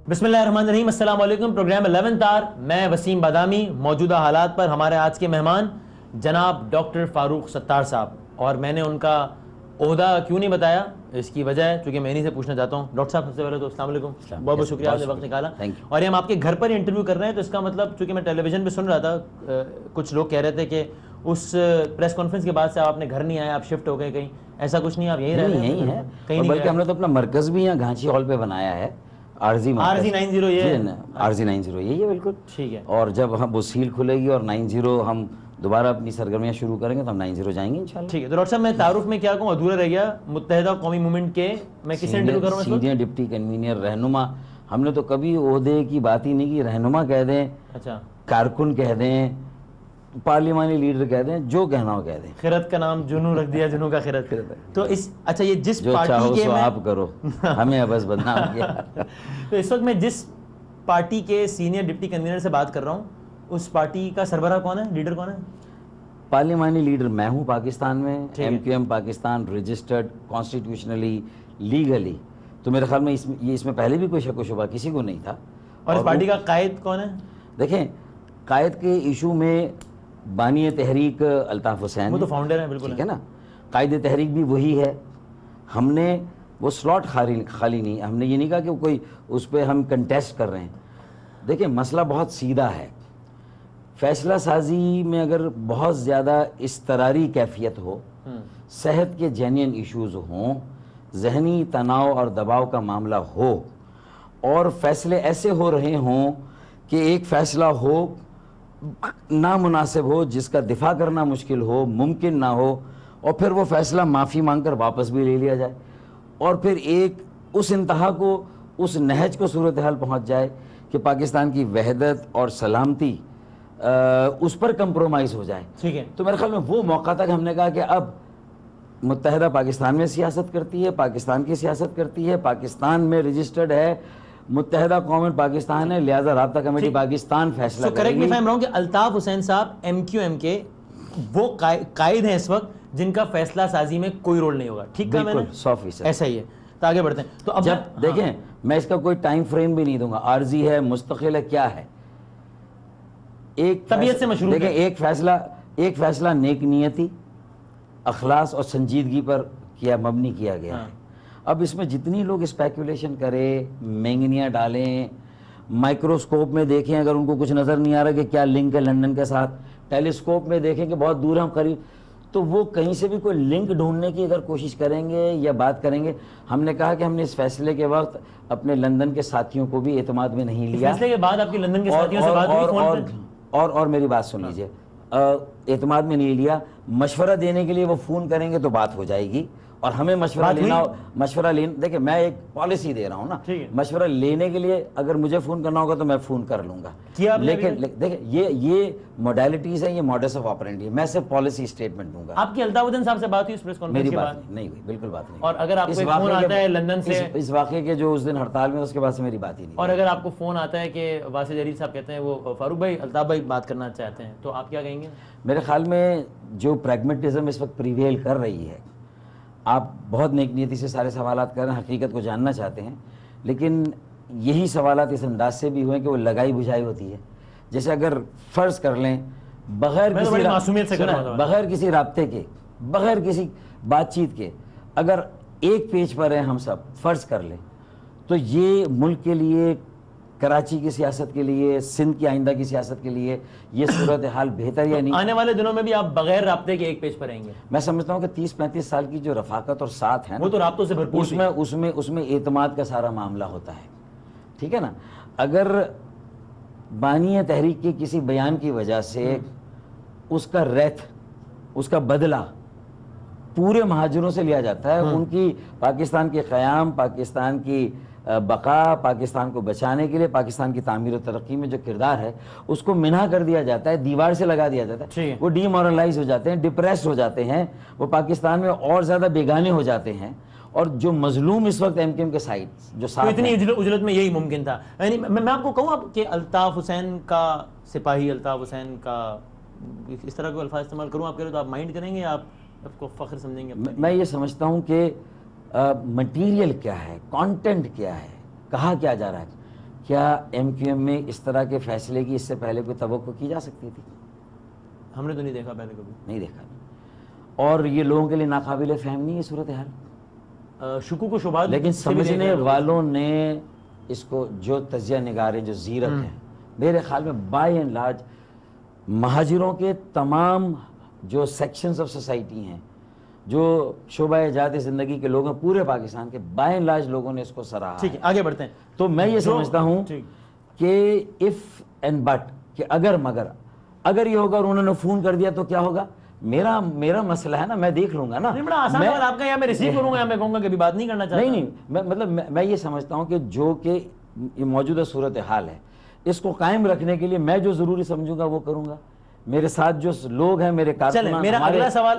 بسم اللہ الرحمن الرحیم، السلام علیکم۔ پروگرام 11 آر، میں وسیم بادامی۔ موجودہ حالات پر ہمارے آج کے مہمان جناب ڈاکٹر فاروق ستار صاحب، اور میں نے ان کا عہدہ کیوں نہیں بتایا، اس کی وجہ ہے چونکہ میں انہیں سے پوچھنا چاہتا ہوں۔ ڈاکٹر صاحب سب سے پہلے تو السلام علیکم، بہت بہت شکریہ آپ نے وقت نکالا، اور یہ ہم آپ کے گھر پر انٹرویو کر رہے ہیں، تو اس کا مطلب چونکہ میں ٹیلی ویژن پہ سن رہا تھا، کچھ لوگ کہہ رہے تھے کہ اس پریس کانفرنس کے بعد سے آپ اپنے گھر نہیں آئے، آپ شفٹ ہو گئے کہیں، ایسا کچھ نہیں، آپ یہیں رہ رہے ہیں؟ کہیں نہیں، بلکہ ہم نے تو اپنا مرکز بھی یہاں گھانچی ہال پہ بنایا ہے، عارضی 90 یہ عارضی 90 یہی ہے بالکل ٹھیک ہے۔ اور جب ہم وہ سیل کھلے گی اور 90 ہم دوبارہ اپنی سرگرمیاں شروع کریں گے تو ہم 90 جائیں گے انشاءاللہ۔ ٹھیک ہے۔ تو ڈاکٹر صاحب میں تعارف میں کیا کہوں، ادھورا رہ گیا، متحدہ قومی موومنٹ کے میں کس سے انٹرویو کروں؟ سینئر ڈپٹی کنوینر، رہنما۔ ہم نے تو کبھی عہدے کی بات ہی نہیں کی، رہنما کہہ دیں، اچھا، کارکن کہہ دیں، پارلیمانی لیڈر کہہ دیں، جو کہنا ہو کہہ دیں۔ خیرت کا نام جنو رکھ دیا، جنو کا خیرت۔ تو اس اچھا یہ جس جو پارٹی چاہو کے سو آپ کرو، ہمیں بس بدنام کیا۔ تو اس وقت میں جس پارٹی کے سینئر ڈپٹی کنوینر سے بات کر رہا ہوں، اس پارٹی کا سربراہ کون ہے، لیڈر کون ہے؟ پارلیمانی لیڈر میں ہوں پاکستان میں، M Q M Pakistan registered constitutionally legally, تو میرے خیال میں اس میں پہلے بھی کوئی شک و شبہ کسی کو نہیں تھا۔ اور اس پارٹی کا قائد کون ہے؟ دیکھیں، قائد کے ایشو میں بانی تحریک الطاف حسین، وہ تو فاؤنڈر ہیں بالکل، ٹھیک ہے نا، قائد تحریک بھی وہی ہے۔ ہم نے وہ سلاٹ خالی نہیں، ہم نے یہ نہیں کہا کہ کوئی اس پہ ہم کنٹیسٹ کر رہے ہیں۔ دیکھیں مسئلہ بہت سیدھا ہے، فیصلہ سازی میں اگر بہت زیادہ اضطراری کیفیت ہو، صحت کے جینین ایشوز ہوں، ذہنی تناؤ اور دباؤ کا معاملہ ہو، اور فیصلے ایسے ہو رہے ہوں کہ ایک فیصلہ ہو نامناسب ہو، جس کا دفاع کرنا مشکل ہو، ممکن نہ ہو، اور پھر وہ فیصلہ معافی مانگ کر واپس بھی لے لیا جائے، اور پھر ایک اس انتہا کو، اس نہج کو صورتحال پہنچ جائے کہ پاکستان کی وحدت اور سلامتی اس پر کمپرومائز ہو جائے، ٹھیک ہے۔ تو میرے خیال میں وہ موقع تک ہم نے کہا کہ اب متحدہ پاکستان میں سیاست کرتی ہے، پاکستان کی سیاست کرتی ہے، پاکستان میں رجسٹرڈ ہے، متحدہ قوم پاکستان ہے، لہذا رابطہ کمیٹی پاکستان فیصلہ کرے گی۔ Correct me if I am wrong کہ الطاف حسین صاحب ایم کیو ایم کے وہ قائد ہیں اس وقت جن کا فیصلہ سازی میں کوئی رول نہیں ہوگا، ٹھیک ہے؟ میں نے 100% ایسا ہی ہے، تو آگے بڑھتے ہیں۔ تو اب جب دیکھیں میں اس کا کوئی ٹائم فریم بھی نہیں دوں گا، عارضی ہے، مستقل ہے، کیا ہے، ایک طبیعت سے مشروط ہے۔ دیکھیں ایک فیصلہ نیک نیتی، اخلاص اور سنجیدگی پر مبنی کیا گیا ہے۔ اب اس میں جتنی لوگ اسپیکولیشن کریں، مینگنیاں ڈالیں، مائکروسکوپ میں دیکھیں اگر ان کو کچھ نظر نہیں آ رہا کہ کیا لنک ہے لندن کے ساتھ، ٹیلیسکوپ میں دیکھیں کہ بہت دور ہم قریب، تو وہ کہیں سے بھی کوئی لنک ڈھونڈنے کی اگر کوشش کریں گے یا بات کریں گے، ہم نے کہا کہ ہم نے اس فیصلے کے وقت اپنے لندن کے ساتھیوں کو بھی اعتماد میں نہیں لیا۔ فیصلے کے بعد آپ کی لندن کے ساتھیوں سے بات ہوئی فون پہ؟ اور میری بات سن لیجئے، اعتماد میں نہیں لیا، مشورہ دینے کے لیے وہ فون کریں گے تو بات ہو جائے گی، اور ہمیں مشورہ لینا دیکھیں میں ایک پالیسی دے رہا ہوں نا، مشورہ لینے کے لیے اگر مجھے فون کرنا ہوگا تو میں فون کر لوں گا، لیکن دیکھیں یہ موڈیلٹیز ہیں، یہ موڈس آف آپرینڈی ہے، میں صرف پالیسی سٹیٹمنٹ دوں گا۔ آپ کی الطاف حسین صاحب سے بات ہوئی اس پریس کانفرنس کے بعد؟ نہیں ہوئی، بالکل بات نہیں۔ اور اگر آپ کو فون آتا ہے لندن سے اس واقعے کے جو اس دن ہڑتال میں، اس کے بعد سے میری بات ہی نہیں۔ اور اگر آپ کو فون آتا ہے کہ واسع جلیل صاحب کہتے ہیں وہ فاروق بھائی الطاف بھائی بات کرنا چاہتے ہیں، تو آپ کیا کہیں گے؟ میرے خیال میں جو پریگمیٹزم اس وقت پریویل کر رہی ہے، آپ بہت نیک نیتی سے سارے سوالات کر رہے ہیں، حقیقت کو جاننا چاہتے ہیں، لیکن یہی سوالات اس انداز سے بھی ہوئے کہ وہ لگائی بجھائی ہوتی ہے۔ جیسے اگر فرض کر لیں بغیر کسی رابطے کے، بغیر کسی بات چیت کے، اگر ایک پیج پر ہیں ہم سب، فرض کر لیں، تو یہ ملک کے لیے، کراچی کی سیاست کے لیے، سندھ کی آئندہ کی سیاست کے لیے یہ صورتحال بہتر یا نہیں؟ آنے والے دنوں میں بھی آپ بغیر رابطے کے ایک پیج پر رہیں گے؟ میں سمجھتا ہوں کہ 30-35 سال کی جو رفاقت اور ساتھ ہے، وہ تو رابطوں سے بھرپور، اس میں اعتماد کا سارا معاملہ ہوتا ہے، ٹھیک ہے نا۔ اگر بانی تحریک کے کسی بیان کی وجہ سے اس کا ریت، اس کا بدلہ پورے مہاجروں سے لیا جاتا ہے، ان کی پاکستان کے قیام، پاکستان کی بقا، پاکستان کو بچانے کے لیے، پاکستان کی تعمیر و ترقی میں جو کردار ہے اس کو منع کر دیا جاتا ہے، دیوار سے لگا دیا جاتا ہے، وہ ڈی مورلائز ہو جاتے ہیں، ڈپریسڈ ہو جاتے ہیں، وہ پاکستان میں اور زیادہ بیگانے ہو جاتے ہیں، اور جو مظلوم اس وقت ایم کیو ایم کے سائڈ جو ساتھ اتنی اجلت میں یہی ممکن تھا۔ یعنی میں آپ کو کہوں کہ الطاف حسین کا سپاہی، الطاف حسین کا، اس طرح کے الفاظ استعمال کروں آپ کہہ رہے تو آپ مائنڈ کریں گے یا آپ کو فخر سمجھیں گے؟ میں یہ سمجھتا ہوں کہ مٹیریل کیا ہے، کانٹینٹ کیا ہے، کہا کیا جا رہا ہے، کیا ایم کیو ایم میں اس طرح کے فیصلے کی اس سے پہلے کوئی توقع کی جا سکتی تھی؟ ہم نے تو نہیں دیکھا پہلے کبھی. نہیں دیکھا. اور یہ لوگوں کے لیے ناقابل فہم نہیں ہے صورتحال. شکوک و شبہات لیکن سمجھنے والوں نے اس کو، جو تجزیہ نگاریں جو زیرت ہیں، میرے خیال میں بائی اینڈ لارج مہاجروں کے تمام جو سیکشنز آف سوسائٹی ہیں، جو شعبہ جات زندگی کے لوگ ہیں پورے پاکستان کے، بائی اینڈ لارج لوگوں نے اس کو سراہا. ٹھیک ہے، آگے بڑھتے ہیں. تو میں یہ سمجھتا ہوں کہ اف اینڈ بٹ، کہ اگر مگر اگر یہ ہوگا اور انہوں نے فون کر دیا تو کیا ہوگا؟ میرا مسئلہ ہے نا، میں دیکھ لوں گا نا. بڑا آسان ہے آپ کا، یا میں ریسیو کروں گا یا میں کہوں گا کہ ابھی بات نہیں کرنا چاہتا. نہیں، مطلب میں یہ سمجھتا ہوں کہ جو کہ یہ موجودہ صورتحال ہے اس کو قائم رکھنے کے لیے میں جو ضروری سمجھوں گا وہ کروں گا. میرے ساتھ جو لوگ ہیں، میرے کارکنان،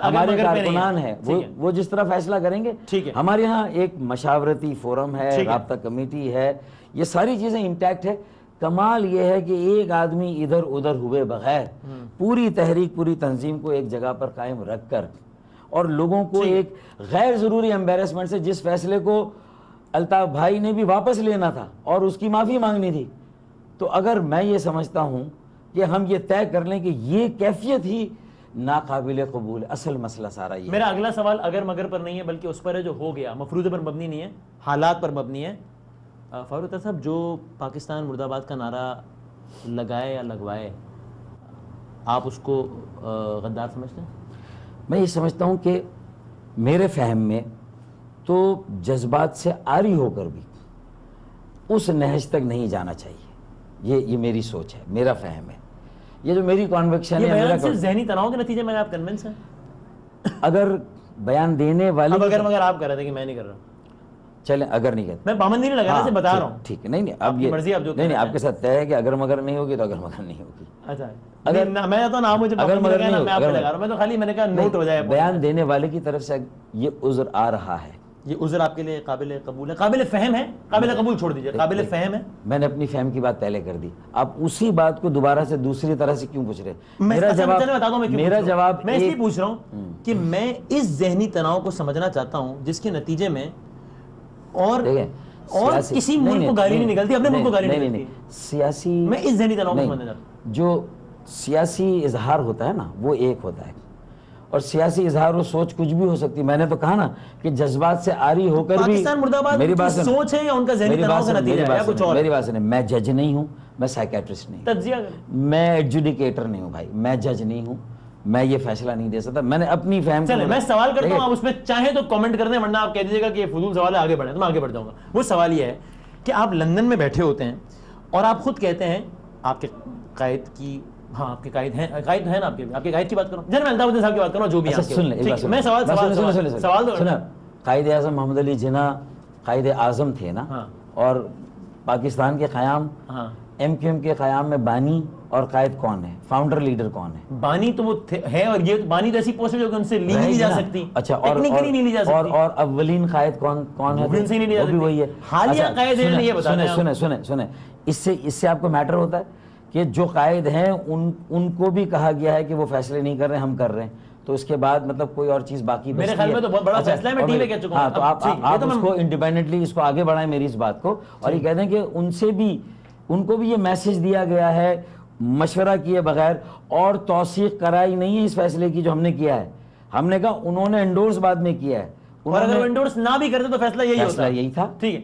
ہمارے کارکنان ہیں، وہ جس طرح فیصلہ کریں گے. ہمارے یہاں ایک مشاورتی فورم ہے، رابطہ کمیٹی ہے، یہ ساری چیزیں انٹیکٹ ہے. کمال یہ ہے کہ ایک آدمی ادھر ادھر ہوئے بغیر پوری تحریک، پوری تنظیم کو ایک جگہ پر قائم رکھ کر، اور لوگوں کو ایک غیر ضروری امبیرسمنٹ سے، جس فیصلے کو الطاف بھائی نے بھی واپس لینا تھا اور اس کی معافی مانگنی تھی، تو اگر میں یہ سمجھتا ہوں کہ ہم یہ طے کر لیں کہ یہ کیفیت ہی ناقابل قبول ہے. اصل مسئلہ سارا یہ. میرا اگلا سوال اگر مگر پر نہیں ہے بلکہ اس پر ہے جو ہو گیا، مفروضے پر مبنی نہیں ہے، حالات پر مبنی ہے. فاروق صاحب، جو پاکستان مرد آباد کا نعرہ لگائے یا لگوائے، آپ اس کو غدار سمجھتے ہیں؟ میں یہ سمجھتا ہوں کہ میرے فہم میں تو جذبات سے عاری ہو کر بھی اس نہج تک نہیں جانا چاہیے. یہ میری سوچ ہے، میرا فہم ہے، یہ جو میری کانوکشن ہے. بیان صرف ذہنی تناؤ کے نتیجے میں آپ کنونس ہیں؟ اگر بیان دینے والے، اب اگر مگر آپ کر رہے تھے کہ میں نہیں کر رہا، چلیں اگر نہیں کہتے، میں پابندی نہیں لگا رہا، بتا رہا ہوں. ٹھیک ہے، نہیں اب یہ نہیں، آپ کے ساتھ طے ہے کہ اگر مگر نہیں ہوگی تو اگر مگر نہیں ہوگی. اچھا، اگر میں تو نہ مجھے اگر مگر نہیں، میں آپ کو لگا رہا ہوں، میں تو خالی میں نے کہا نوٹ ہو جائے. بیان دینے والے کی طرف سے یہ عذر آ رہا ہے، یہ عذر آپ کے لیے قابل قبول ہے، قابل فہم ہے؟ قابل قبول چھوڑ دیجئے، قابل فہم ہے. میں نے اپنی فہم کی بات پہلے کر دی، آپ اسی بات کو دوبارہ سے دوسری طرح سے کیوں پوچھ رہے ہیں؟ میرا جواب میں اس لیے پوچھ رہا ہوں کہ میں اس ذہنی تناؤ کو سمجھنا چاہتا ہوں جس کے نتیجے میں اور کسی ملک کو گالی نہیں نکلتی، اپنے ملک کو گالی نہیں نکلتی. سیاسی، میں اس ذہنی تناؤ کو سمجھنا چاہتا ہوں. جو سیاسی اظہار ہوتا ہے نا وہ ایک ہوتا ہے، اور سیاسی اظہار و سوچ کچھ بھی ہو سکتی. میں نے تو کہا نا کہ جذبات سے عاری ہو کر بھی پاکستان مرد آباد کی سوچ ہے یا ان کا ذہنی تناؤ کا نتیجہ ہے یا کچھ اور؟ میری بات سنیں، میں جج نہیں ہوں، میں سائیکیٹرسٹ نہیں ہوں، تجزیہ میں ایڈجوڈیکیٹر نہیں ہوں بھائی، میں جج نہیں ہوں، میں یہ فیصلہ نہیں دے سکتا. میں نے اپنی فہم. چلیں میں سوال کرتا ہوں، آپ اس پہ چاہیں تو کامنٹ کر دیں، ورنہ آپ کہہ دیجیے گا کہ یہ فضول سوال ہے، آگے بڑھیں. تو میں آگے بڑھ جاؤں گا. وہ سوال یہ ہے کہ آپ لندن میں بیٹھے ہوتے ہیں اور آپ خود کہتے ہیں آپ کے قائد کی، ہاں آپ کے قائد ہیں، قائد ہے نا آپ کے قائد کی بات کرو، جنرل الطاف الدین صاحب کی بات کرو، جو بھی ہے. میں سوال قائد اعظم محمد علی جناح قائد اعظم تھے نا، اور پاکستان کے قیام، ایم کیو ایم کے قیام میں بانی اور قائد کون ہے؟ فاؤنڈر لیڈر کون ہے؟ بانی تو وہ ہے، اور یہ بانی تو ایسی پوسٹ ہے جو کہ ان سے لی نہیں جا سکتی. اچھا، اور اولین قائد کون ہے؟ وہ بھی وہی ہے. حالیہ قائد ہیں یہ بتائیں. سنیں، اس سے آپ کو میٹر ہوتا ہے کہ جو قائد ہیں ان کو بھی کہا گیا ہے کہ وہ فیصلے نہیں کر رہے، ہم کر رہے ہیں، تو اس کے بعد مطلب کوئی اور چیز باقی بچتی ہے. میرے خیال میں تو بہت بڑا فیصلہ ہے، میں ٹی وی کہہ چکا ہوں. تو آپ اس کو انڈیپینڈنٹلی اس کو آگے بڑھائیں میری اس بات کو، اور یہ کہہ دیں کہ ان کو بھی یہ میسج دیا گیا ہے مشورہ کیے بغیر، اور توثیق کرائی نہیں ہے اس فیصلے کی جو ہم نے کیا ہے. ہم نے کہا انہوں نے انڈورس بعد میں کیا ہے، اور اگر وہ انڈورس نہ بھی کرتے تو فیصلہ یہی ہوتا. فیصلہ یہی تھا. ٹھیک ہے،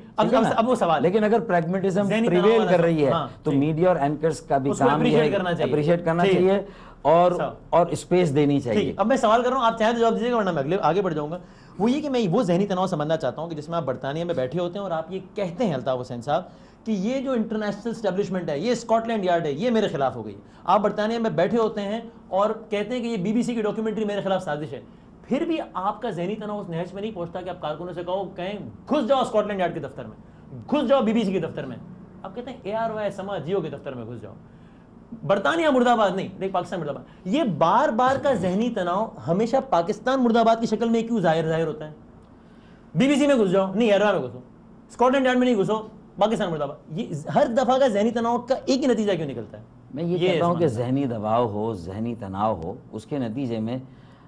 اب وہ سوال. لیکن اگر پریگمیٹزم پریویل کر رہی ہے تو میڈیا اور اینکرز کا بھی کام یہ ہے اپریشیٹ کرنا چاہیے اور اسپیس دینی چاہیے. اب میں سوال کر رہا ہوں، آپ چاہیں تو جواب دیجیے گا، ورنہ میں آگے بڑھ جاؤں گا. وہ یہ کہ میں وہ ذہنی تناؤ سمجھنا چاہتا ہوں کہ جس میں آپ برطانیہ میں بیٹھے ہوتے ہیں اور آپ یہ کہتے ہیں الطاف حسین صاحب کہ یہ جو انٹرنیشنل اسٹیبلشمنٹ ہے، یہ اسکاٹ لینڈ یارڈ ہے، یہ میرے خلاف ہو گئی. آپ برطانیہ میں بیٹھے ہوتے ہیں اور کہتے ہیں کہ یہ بی بی سی کی ڈاکیومنٹری میرے خلاف سازش ہے. پھر بھی آپ کا ذہنی تناؤ اس نہج میں نہیں پہنچتا کہ آپ کارکنوں سے کہیں گھس جاؤ اسکاٹ لینڈ یارڈ کے دفتر میں، گھس جاؤ بی بی سی کے دفتر میں. آپ کہتے ہیں ARY سما جیو کے دفتر میں گھس جاؤ. برطانیہ مرد آباد نہیں، دیکھ پاکستان مرد آباد. یہ بار بار کا ذہنی تناؤ ہمیشہ پاکستان مرد آباد کی شکل میں کیوں ظاہر ہوتا ہے؟ بی بی سی میں گھس جاؤ نہیں، ARY میں گھسو، اسکاٹ لینڈ یارڈ میں نہیں گھسو، پاکستان مرد آباد. یہ ہر دفعہ کا ذہنی تناؤ کا ایک ہی نتیجہ کیوں نکلتا ہے؟ میں یہ کہتا ہوں کہ ذہنی دباؤ ہو، ذہنی تناؤ ہو، اس کے نتیجے میں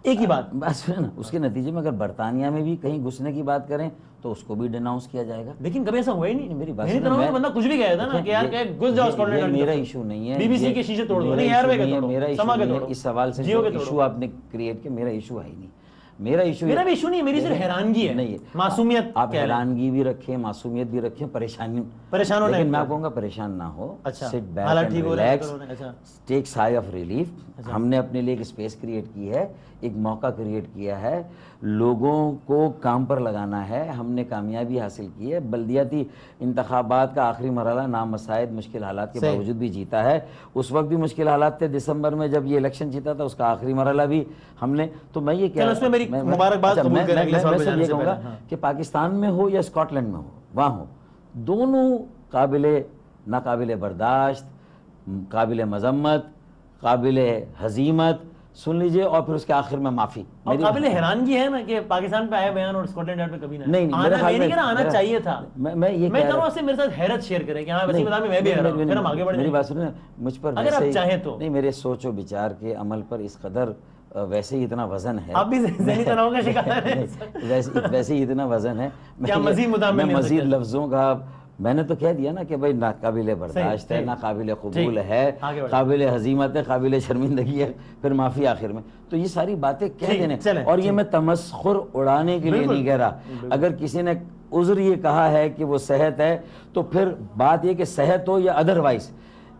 ایک ہی بات بس نا، اس کے نتیجے میں اگر برطانیہ میں بھی کہیں گھسنے کی بات کریں تو اس کو بھی ڈیناؤنس کیا جائے گا. لیکن کبھی ایسا ہوا ہی نہیں. میری بات بندہ کچھ بھی کہتا نا کہ یار کہ گھس جاؤ اسکاٹ لینڈ. میرا ایشو نہیں ہے, بی بی سی کے شیشے توڑ دو. نہیں ایئر وے کے توڑو, سما کے توڑو. اس سوال سے جو ایشو آپ نے کریٹ کیا, میرا ایشو ہے ہی نہیں. میرا ایشو بھی ایشو نہیں ہے, میری صرف حیرانگی ہے. نہیں, معصومیت. آپ حیرانگی بھی رکھیں, معصومیت بھی رکھیں, پریشان ہونے, لیکن میں کہوں گا پریشان نہ ہو. اچھا, سٹ بیک اینڈ ریلیکس, ٹیک سائے آف ریلیف. ہم نے اپنے لیے ایک اسپیس کریٹ کی ہے, ایک موقع کریٹ کیا ہے, لوگوں کو کام پر لگانا ہے. ہم نے کامیابی حاصل کی ہے. بلدیاتی انتخابات کا آخری مرحلہ نامساعد مشکل حالات کے باوجود بھی جیتا ہے. اس وقت بھی مشکل حالات تھے دسمبر میں جب یہ الیکشن جیتا تھا, اس کا آخری مرحلہ بھی ہم نے. تو میں یہ کہہ رہا ہوں, میں یہ کہوں گا کہ پاکستان میں ہو یا اسکاٹ لینڈ میں ہو, وہاں ہو, دونوں ناقابل برداشت, قابل مذمت, قابل حزیمت, سن لیجئے, اور پھر اس کے آخر میں معافی. اور قابل حیرانگی ہے نا کہ پاکستان پہ آئے بیان اور اسکاٹ لینڈ پہ کبھی نہیں آنا چاہیے تھا. میں یہ کہہ رہا ہوں آپ سے میرے ساتھ حیرت شیئر کریں کہ ہاں وسیم بادامی میں بھی آ رہا ہوں, پھر ہم آگے بڑھیں. میری بات سنیں, مجھ پر اگر آپ چاہیں تو نہیں, میرے سوچ و بچار کے عمل پر اس قدر ویسے ہی اتنا وزن ہے, آپ بھی ذہنی تناؤ کا شکار ہیں, ویسے ہی اتنا وزن ہے, میں مزید لفظوں کا میں نے تو کہہ دیا نا کہ بھائی ناقابل برداشت ہے, ناقابل قبول ہے, قابل حزیمت ہے, قابل شرمندگی ہے, پھر معافی آخر میں. تو یہ ساری باتیں کہہ دینے, اور یہ میں تمسخر اڑانے کے لیے نہیں کہہ رہا. اگر کسی نے عذر یہ کہا ہے کہ وہ صحت ہے, تو پھر بات یہ کہ صحت ہو یا ادروائز,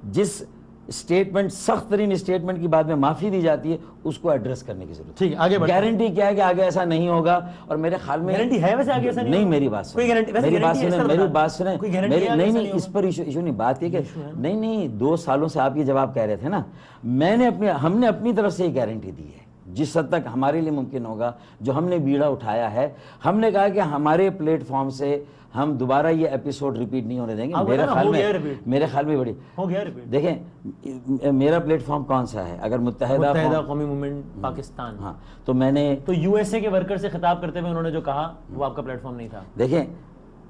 جس اسٹیٹمنٹ, سخت ترین اسٹیٹمنٹ کی بعد میں معافی دی جاتی ہے, اس کو ایڈریس کرنے کی ضرورت ہے. گارنٹی کیا ہے کہ آگے ایسا نہیں ہوگا, اور میرے خیال میں گارنٹی ہے ویسے آگے ایسا نہیں. میری بات سنیں, نہیں, اس پر ایشو نہیں. بات یہ کہ نہیں, 2 سالوں سے آپ یہ جواب کہہ رہے تھے نا, ہم نے اپنی طرف سے یہ گارنٹی دی ہے جس حد تک ہمارے لیے ممکن ہوگا, جو ہم نے بیڑا اٹھایا ہے. ہم نے کہا کہ ہمارے پلیٹ فارم سے ہم دوبارہ یہ ایپیسوڈ ریپیٹ نہیں ہونے دیں گے. میرے خیال میں بڑی ہو گیا. دیکھیں میرا پلیٹ فارم کون سا ہے, اگر متحدہ قومی موومنٹ پاکستان, ہاں, تو میں نے تو یو ایس اے کے ورکر سے خطاب کرتے ہوئے انہوں نے جو کہا وہ آپ کا پلیٹ فارم نہیں تھا. دیکھیں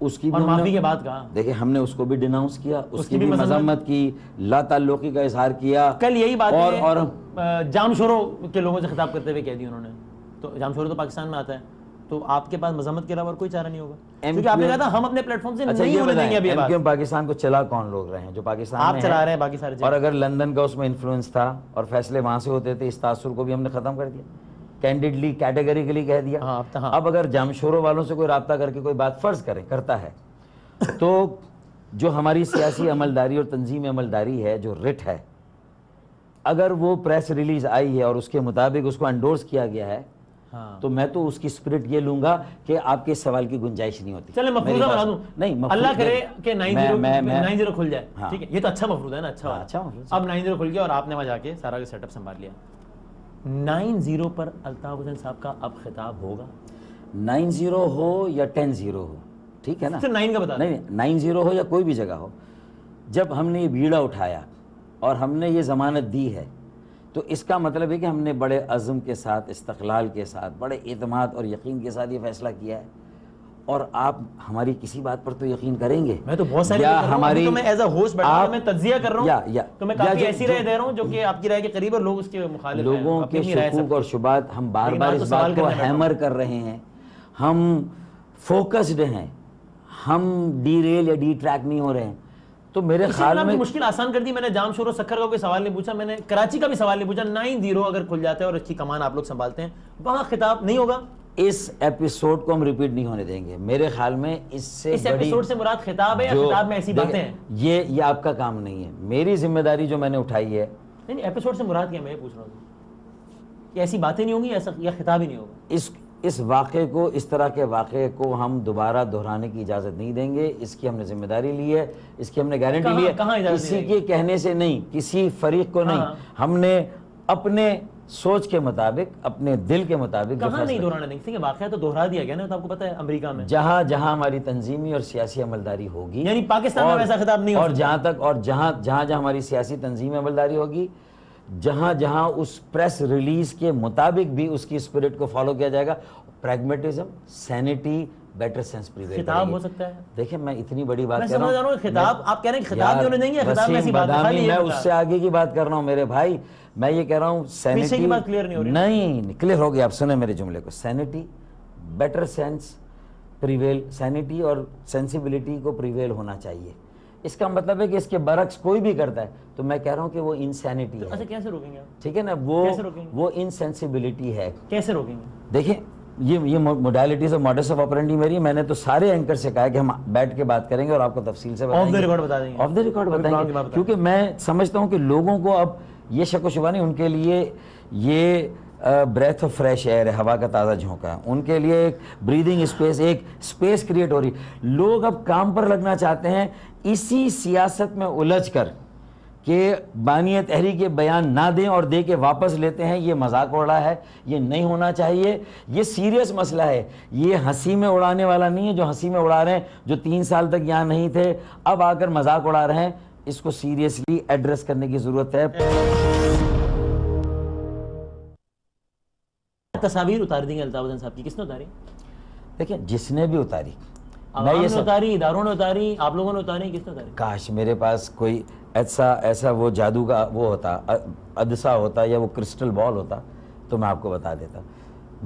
اس کی بھی معافی کے بعد کہا, دیکھیں ہم نے اس کو بھی ڈیناؤنس کیا, اس کی بھی مذمت کی, لا تعلقی کا اظہار کیا. کل یہی بات اور جام شورو کے لوگوں سے خطاب کرتے ہوئے کہہ دی انہوں نے. تو جام شورو تو پاکستان میں آتا ہے, تو آپ کے پاس مذمت کے علاوہ کوئی چارہ نہیں ہوگا, کیونکہ آپ نے کہا تھا ہم اپنے پلیٹ فارم سے نہیں ہونے دیں گے. ابھی کیوں پاکستان کو چلا کون لوگ رہے ہیں, جو پاکستان آپ چلا رہے ہیں باقی سارے, اور اگر لندن کا اس میں انفلوئنس تھا اور فیصلے وہاں سے ہوتے تھے, اس تاثر کو بھی ہم نے ختم کر دیا, کینڈیڈلی کیٹیگریکلی کہہ دیا. اب اگر جامشورو والوں سے کوئی رابطہ کر کے کوئی بات فرض کرتا ہے, تو جو ہماری سیاسی عملداری اور تنظیم عملداری ہے, جو رٹ ہے, اگر وہ پریس ریلیز آئی ہے اور اس کے مطابق اس کو انڈورس کیا گیا ہے, تو میں تو اس کی اسپرٹ یہ لوں گا کہ آپ کے سوال کی گنجائش نہیں ہوتی. چلیں مفروضہ بنا دوں, نہیں اللہ کرے کہ 9-0 کھل جائے, ٹھیک ہے, یہ تو اچھا مفروضہ ہے نا, اچھا. اب 9-0 کھل گیا اور آپ نے وہاں جا کے سارا کا سیٹ اپ سنبھال لیا. 9-0 پر الطاف حسین صاحب کا اب خطاب ہوگا. 9-0 ہو یا 10-0 ہو, ٹھیک ہے نا, صرف 9 کا بتا, نہیں 9-0 ہو یا کوئی بھی جگہ ہو, جب ہم نے یہ بیڑا اٹھایا اور ہم نے یہ ضمانت دی ہے, تو اس کا مطلب ہے کہ ہم نے بڑے عزم کے ساتھ, استقلال کے ساتھ, بڑے اعتماد اور یقین کے ساتھ یہ فیصلہ کیا ہے. اور آپ ہماری کسی بات پر تو یقین کریں گے. میں تو بہت ساری ہماری, تو میں ایز اے ہوسٹ بیٹھا ہوں, میں تجزیہ کر رہا ہوں, تو میں کافی ایسی رائے دے رہا ہوں جو کہ آپ کی رائے کے قریب اور لوگ اس کے مخالف ہیں. لوگوں کے شکوک اور شبہات, ہم بار بار اس بات کو ہیمر کر رہے ہیں, ہم فوکسڈ ہیں, ہم ڈی ریل یا ڈی ٹریک نہیں ہو رہے ہیں. تو میرے خیال میں مشکل آسان کر دی. میں نے جام شورو سکھر کا کوئی سوال نہیں پوچھا, میں نے کراچی کا بھی سوال نہیں پوچھا. 9-0 اگر کھل جاتا ہے اور اس کی کمان آپ لوگ سنبھالتے ہیں, وہاں خطاب نہیں ہوگا. اس ایپیسوڈ کو ہم ریپیٹ نہیں ہونے دیں گے. میرے خیال میں اس ایپیسوڈ سے مراد خطاب ہے یا خطاب میں ایسی باتیں ہیں, یہ آپ کا کام نہیں ہے. میری ذمہ داری جو میں نے اٹھائی ہے, نہیں ایپیسوڈ سے مراد کیا, میں یہ پوچھ رہا ہوں کہ ایسی باتیں نہیں ہوں گی یا خطاب ہی نہیں ہوگا. اس واقعے کو, اس طرح کے واقعے کو ہم دوبارہ دہرانے کی اجازت نہیں دیں گے. اس کی ہم نے ذمہ داری لی ہے, اس کی ہم نے گارنٹی لی ہے. کسی کے کہنے سے نہیں, کسی فریق کو نہیں, ہم نے اپنے سوچ کے مطابق, اپنے دل کے مطابق. کہاں نہیں دہرانا دیں گے, واقعہ تو دہرا دیا گیا نا, تو آپ کو پتہ ہے امریکہ میں جہاں جہاں ہماری تنظیمی اور سیاسی عملداری ہوگی, یعنی پاکستان میں ویسا خطاب نہیں ہوگا, اور جہاں ہماری سیاسی تنظیمی عملداری ہوگی, جہاں اس پریس ریلیز کے مطابق بھی اس کی اسپرٹ کو فالو کیا جائے گا. Pragmatism, sanity, better sense prevail. خطاب ہو سکتا ہے. دیکھیں میں اتنی بڑی بات کر رہا ہوں, خطاب آپ کہہ رہے ہیں خطاب نہیں ہونے دیں گے, خطاب میں ایسی بات ہے, میں اس سے آگے کی بات کر رہا ہوں میرے بھائی. میں یہ کہہ رہا ہوں سینٹی کی بات کلیئر نہیں ہو رہی. نہیں کلیئر ہو گیا, آپ سنیں میرے جملے کو. Centi, better sense, prevail, centi اور سینسیبلٹی کو پریویل ہونا چاہیے. اس کا مطلب ہے کہ اس کے برعکس کوئی بھی کرتا ہے تو میں کہہ رہا ہوں کہ وہ انسینٹی ہے. اچھا کیسے روکیں گے آپ؟ ٹھیک ہے نا, وہ انسینسیبلٹی ہے. کیسے روکیں گے؟ دیکھیں یہ موڈیلٹیز اور ماڈس آف آپرینڈی میری, میں نے تو سارے اینکر سے کہا کہ ہم بیٹھ کے بات کریں گے اور آپ کو تفصیل سے آف دا ریکارڈ بتا دیں گے. آف دا ریکارڈ بتائیں گے, کیونکہ میں سمجھتا ہوں کہ لوگوں کو اب یہ شک و شبہ نہیں, ان کے لیے یہ بریتھ آف فریش ایئر ہے, ہوا کا تازہ جھونکا ہے, ان کے لیے ایک بریدنگ اسپیس, ایک اسپیس کریٹ ہو رہی. لوگ اب کام پر لگنا چاہتے ہیں, اسی سیاست میں الجھ کر کہ بانی تحریک کے بیان نہ دیں اور دے کے واپس لیتے ہیں. یہ مذاق اڑا ہے, یہ نہیں ہونا چاہیے, یہ سیریس مسئلہ ہے. یہ ہنسی میں اڑانے والا نہیں ہے. جو ہنسی میں اڑا رہے ہیں, جو 3 سال تک یہاں نہیں تھے اب آ کر مذاق اڑا رہے ہیں, اس کو سیریسلی ایڈریس کرنے کی ضرورت ہے. تصاویر اتار دیں گے الطاف حسین صاحب کی, کس نے اتاری؟ دیکھیں جس نے بھی اتاری, عوام نے اتاری, اداروں نے اتاری, آپ لوگوں نے اتاری, کس نے اتاری؟ کاش میرے پاس کوئی ایسا وہ جادو کا وہ ہوتا, عدسہ ہوتا یا وہ کرسٹل بال ہوتا تو میں آپ کو بتا دیتا.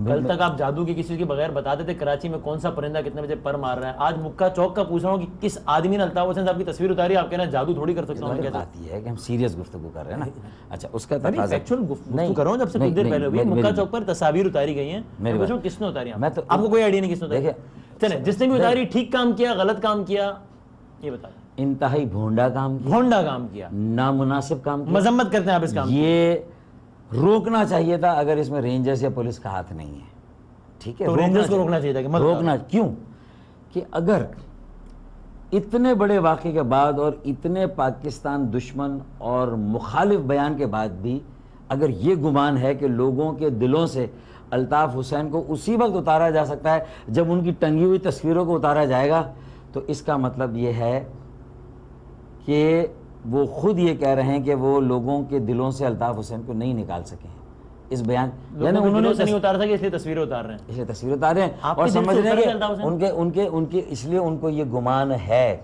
کل تک آپ جادو کی کسی کے بغیر بتا دیتے کراچی میں کون سا پرندہ کتنے بجے پر مار رہا ہے. آج مکہ چوک کا پوچھ رہا ہوں کہ کس آدمی نے الطاف حسین صاحب کی تصویر اتاری, آپ کہنا جادو تھوڑی کر سکتا ہوں. بات یہ ہے کہ ہم سیریس گفتگو کر رہے ہیں نا. اچھا اس کا تقاضا ایکچوئل گفتگو کر رہا ہوں. جب سے کچھ دیر پہلے ہوئی مکہ چوک پر تصاویر اتاری گئی ہیں, میں پوچھ رہا ہوں کس نے اتاری؟ آپ کو کوئی آئیڈیا نہیں کس نے اتاری؟ چلیں جس نے بھی اتاری ٹھیک کام کیا, غلط کام کیا, یہ بتا دیں. انتہائی بھونڈا کام کیا, بھونڈا کام کیا, نامناسب کام کیا. مذمت کرتے ہیں آپ اس کام. یہ روکنا چاہیے تھا اگر اس میں رینجرز یا پولیس کا ہاتھ نہیں ہے. ٹھیک ہے, تو رینجرز کو روکنا چاہیے تھا کہ روکنا کیوں کہ اگر اتنے بڑے واقعے کے بعد اور اتنے پاکستان دشمن اور مخالف بیان کے بعد بھی اگر یہ گمان ہے کہ لوگوں کے دلوں سے الطاف حسین کو اسی وقت اتارا جا سکتا ہے جب ان کی ٹنگی ہوئی تصویروں کو اتارا جائے گا, تو اس کا مطلب یہ ہے کہ وہ خود یہ کہہ رہے ہیں کہ وہ لوگوں کے دلوں سے الطاف حسین کو نہیں نکال سکے ہیں. اس بیان یعنی انہوں نے نہیں اتار سکے اس لیے تصویریں اتار رہے ہیں, اس لیے تصویر اتار رہے ہیں اور سمجھ رہے ہیں کہ ان کے اس لیے ان کو یہ گمان ہے,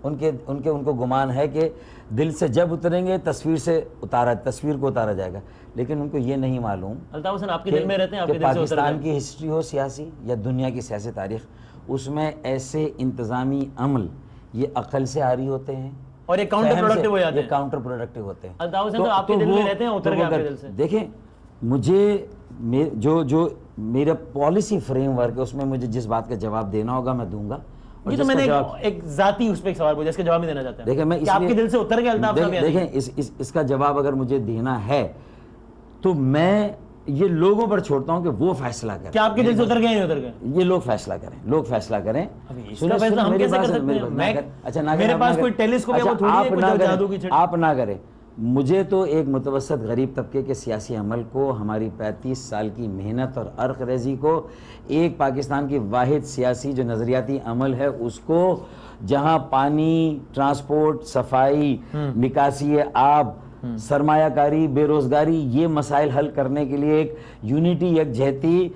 ان کو گمان ہے کہ دل سے جب اتریں گے تصویر کو اتارا جائے گا. لیکن ان کو یہ نہیں معلوم الطاف حسین آپ کے دل میں رہتے ہیں, آپ کے دل سے پاکستان کی ہسٹری ہو سیاسی یا دنیا کی سیاسی تاریخ, اس میں ایسے انتظامی عمل یہ عقل سے آری ہوتے ہیں اور یہ کاؤنٹر پروڈکٹیو ہو جاتے ہیں. یہ کاؤنٹر پروڈکٹیو ہوتے ہیں. الطاف حسین تو آپ کے دل میں رہتے ہیں, اتر گئے آپ کے دل سے. دیکھیں مجھے جو میرا پالیسی فریم ورک ہے اس میں مجھے جس بات کا جواب دینا ہوگا میں دوں گا. یہ تو میں نے ایک ذاتی اس پہ ایک سوال پوچھا, اس کا جواب نہیں دینا چاہتا. دیکھیں میں آپ کے دل سے اتر گئے الطاف صاحب. دیکھیں اس کا جواب اگر مجھے دینا ہے تو میں یہ لوگوں پر چھوڑتا ہوں کہ وہ فیصلہ کریں. کیا آپ کے دل سے اتر گئے یا نہیں اتر گئے؟ یہ لوگ فیصلہ کریں, لوگ فیصلہ کریں. اس کا فیصلہ ہم کیسے کر سکتے ہیں؟ اچھا میرے پاس کوئی ٹیلیسکوپ ہے, وہ تھوڑی ہے کوئی جادو کی چھڑی. آپ نہ کریں. مجھے تو ایک متوسط غریب طبقے کے سیاسی عمل کو, ہماری 35 سال کی محنت اور عرق ریزی کو, ایک پاکستان کی واحد سیاسی جو نظریاتی عمل ہے اس کو, جہاں پانی, ٹرانسپورٹ, صفائی, نکاسی آب, سرمایہ کاری, بے روزگاری, یہ مسائل حل کرنے کے لیے ایک یونٹی, یکجہتی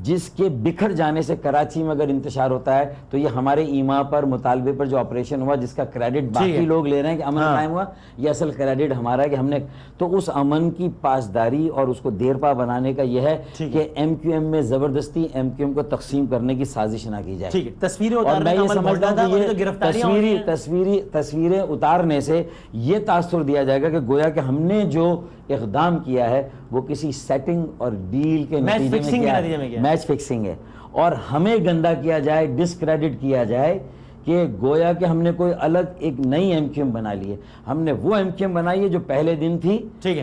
جس کے بکھر جانے سے کراچی میں اگر انتشار ہوتا ہے تو یہ ہمارے ایما پر, مطالبے پر جو آپریشن ہوا جس کا کریڈٹ باقی لوگ لے رہے ہیں کہ امن قائم ہوا, یہ اصل کریڈٹ ہمارا ہے کہ ہم نے, تو اس امن کی پاسداری اور اس کو دیرپا بنانے کا یہ ہے کہ ایم کیو ایم میں زبردستی ایم کیو ایم کو تقسیم کرنے کی سازش نہ کی جائے. اور میں یہ سمجھتا ہوں کہ تصویریں اتارنے سے یہ تاثر دیا جائے گا کہ گویا کہ ہم نے جو اقدام کیا ہے وہ کسی سیٹنگ اور ڈیل کے نتیجے میں کیا, میچ فکسنگ ہے, اور ہمیں گندا کیا جائے, ڈسکریڈٹ کیا جائے کہ گویا کہ ہم نے کوئی الگ ایک نئی ایم کیو ایم بنا لی ہے. ہم نے وہ ایم کیو ایم بنائی ہے جو پہلے دن تھی,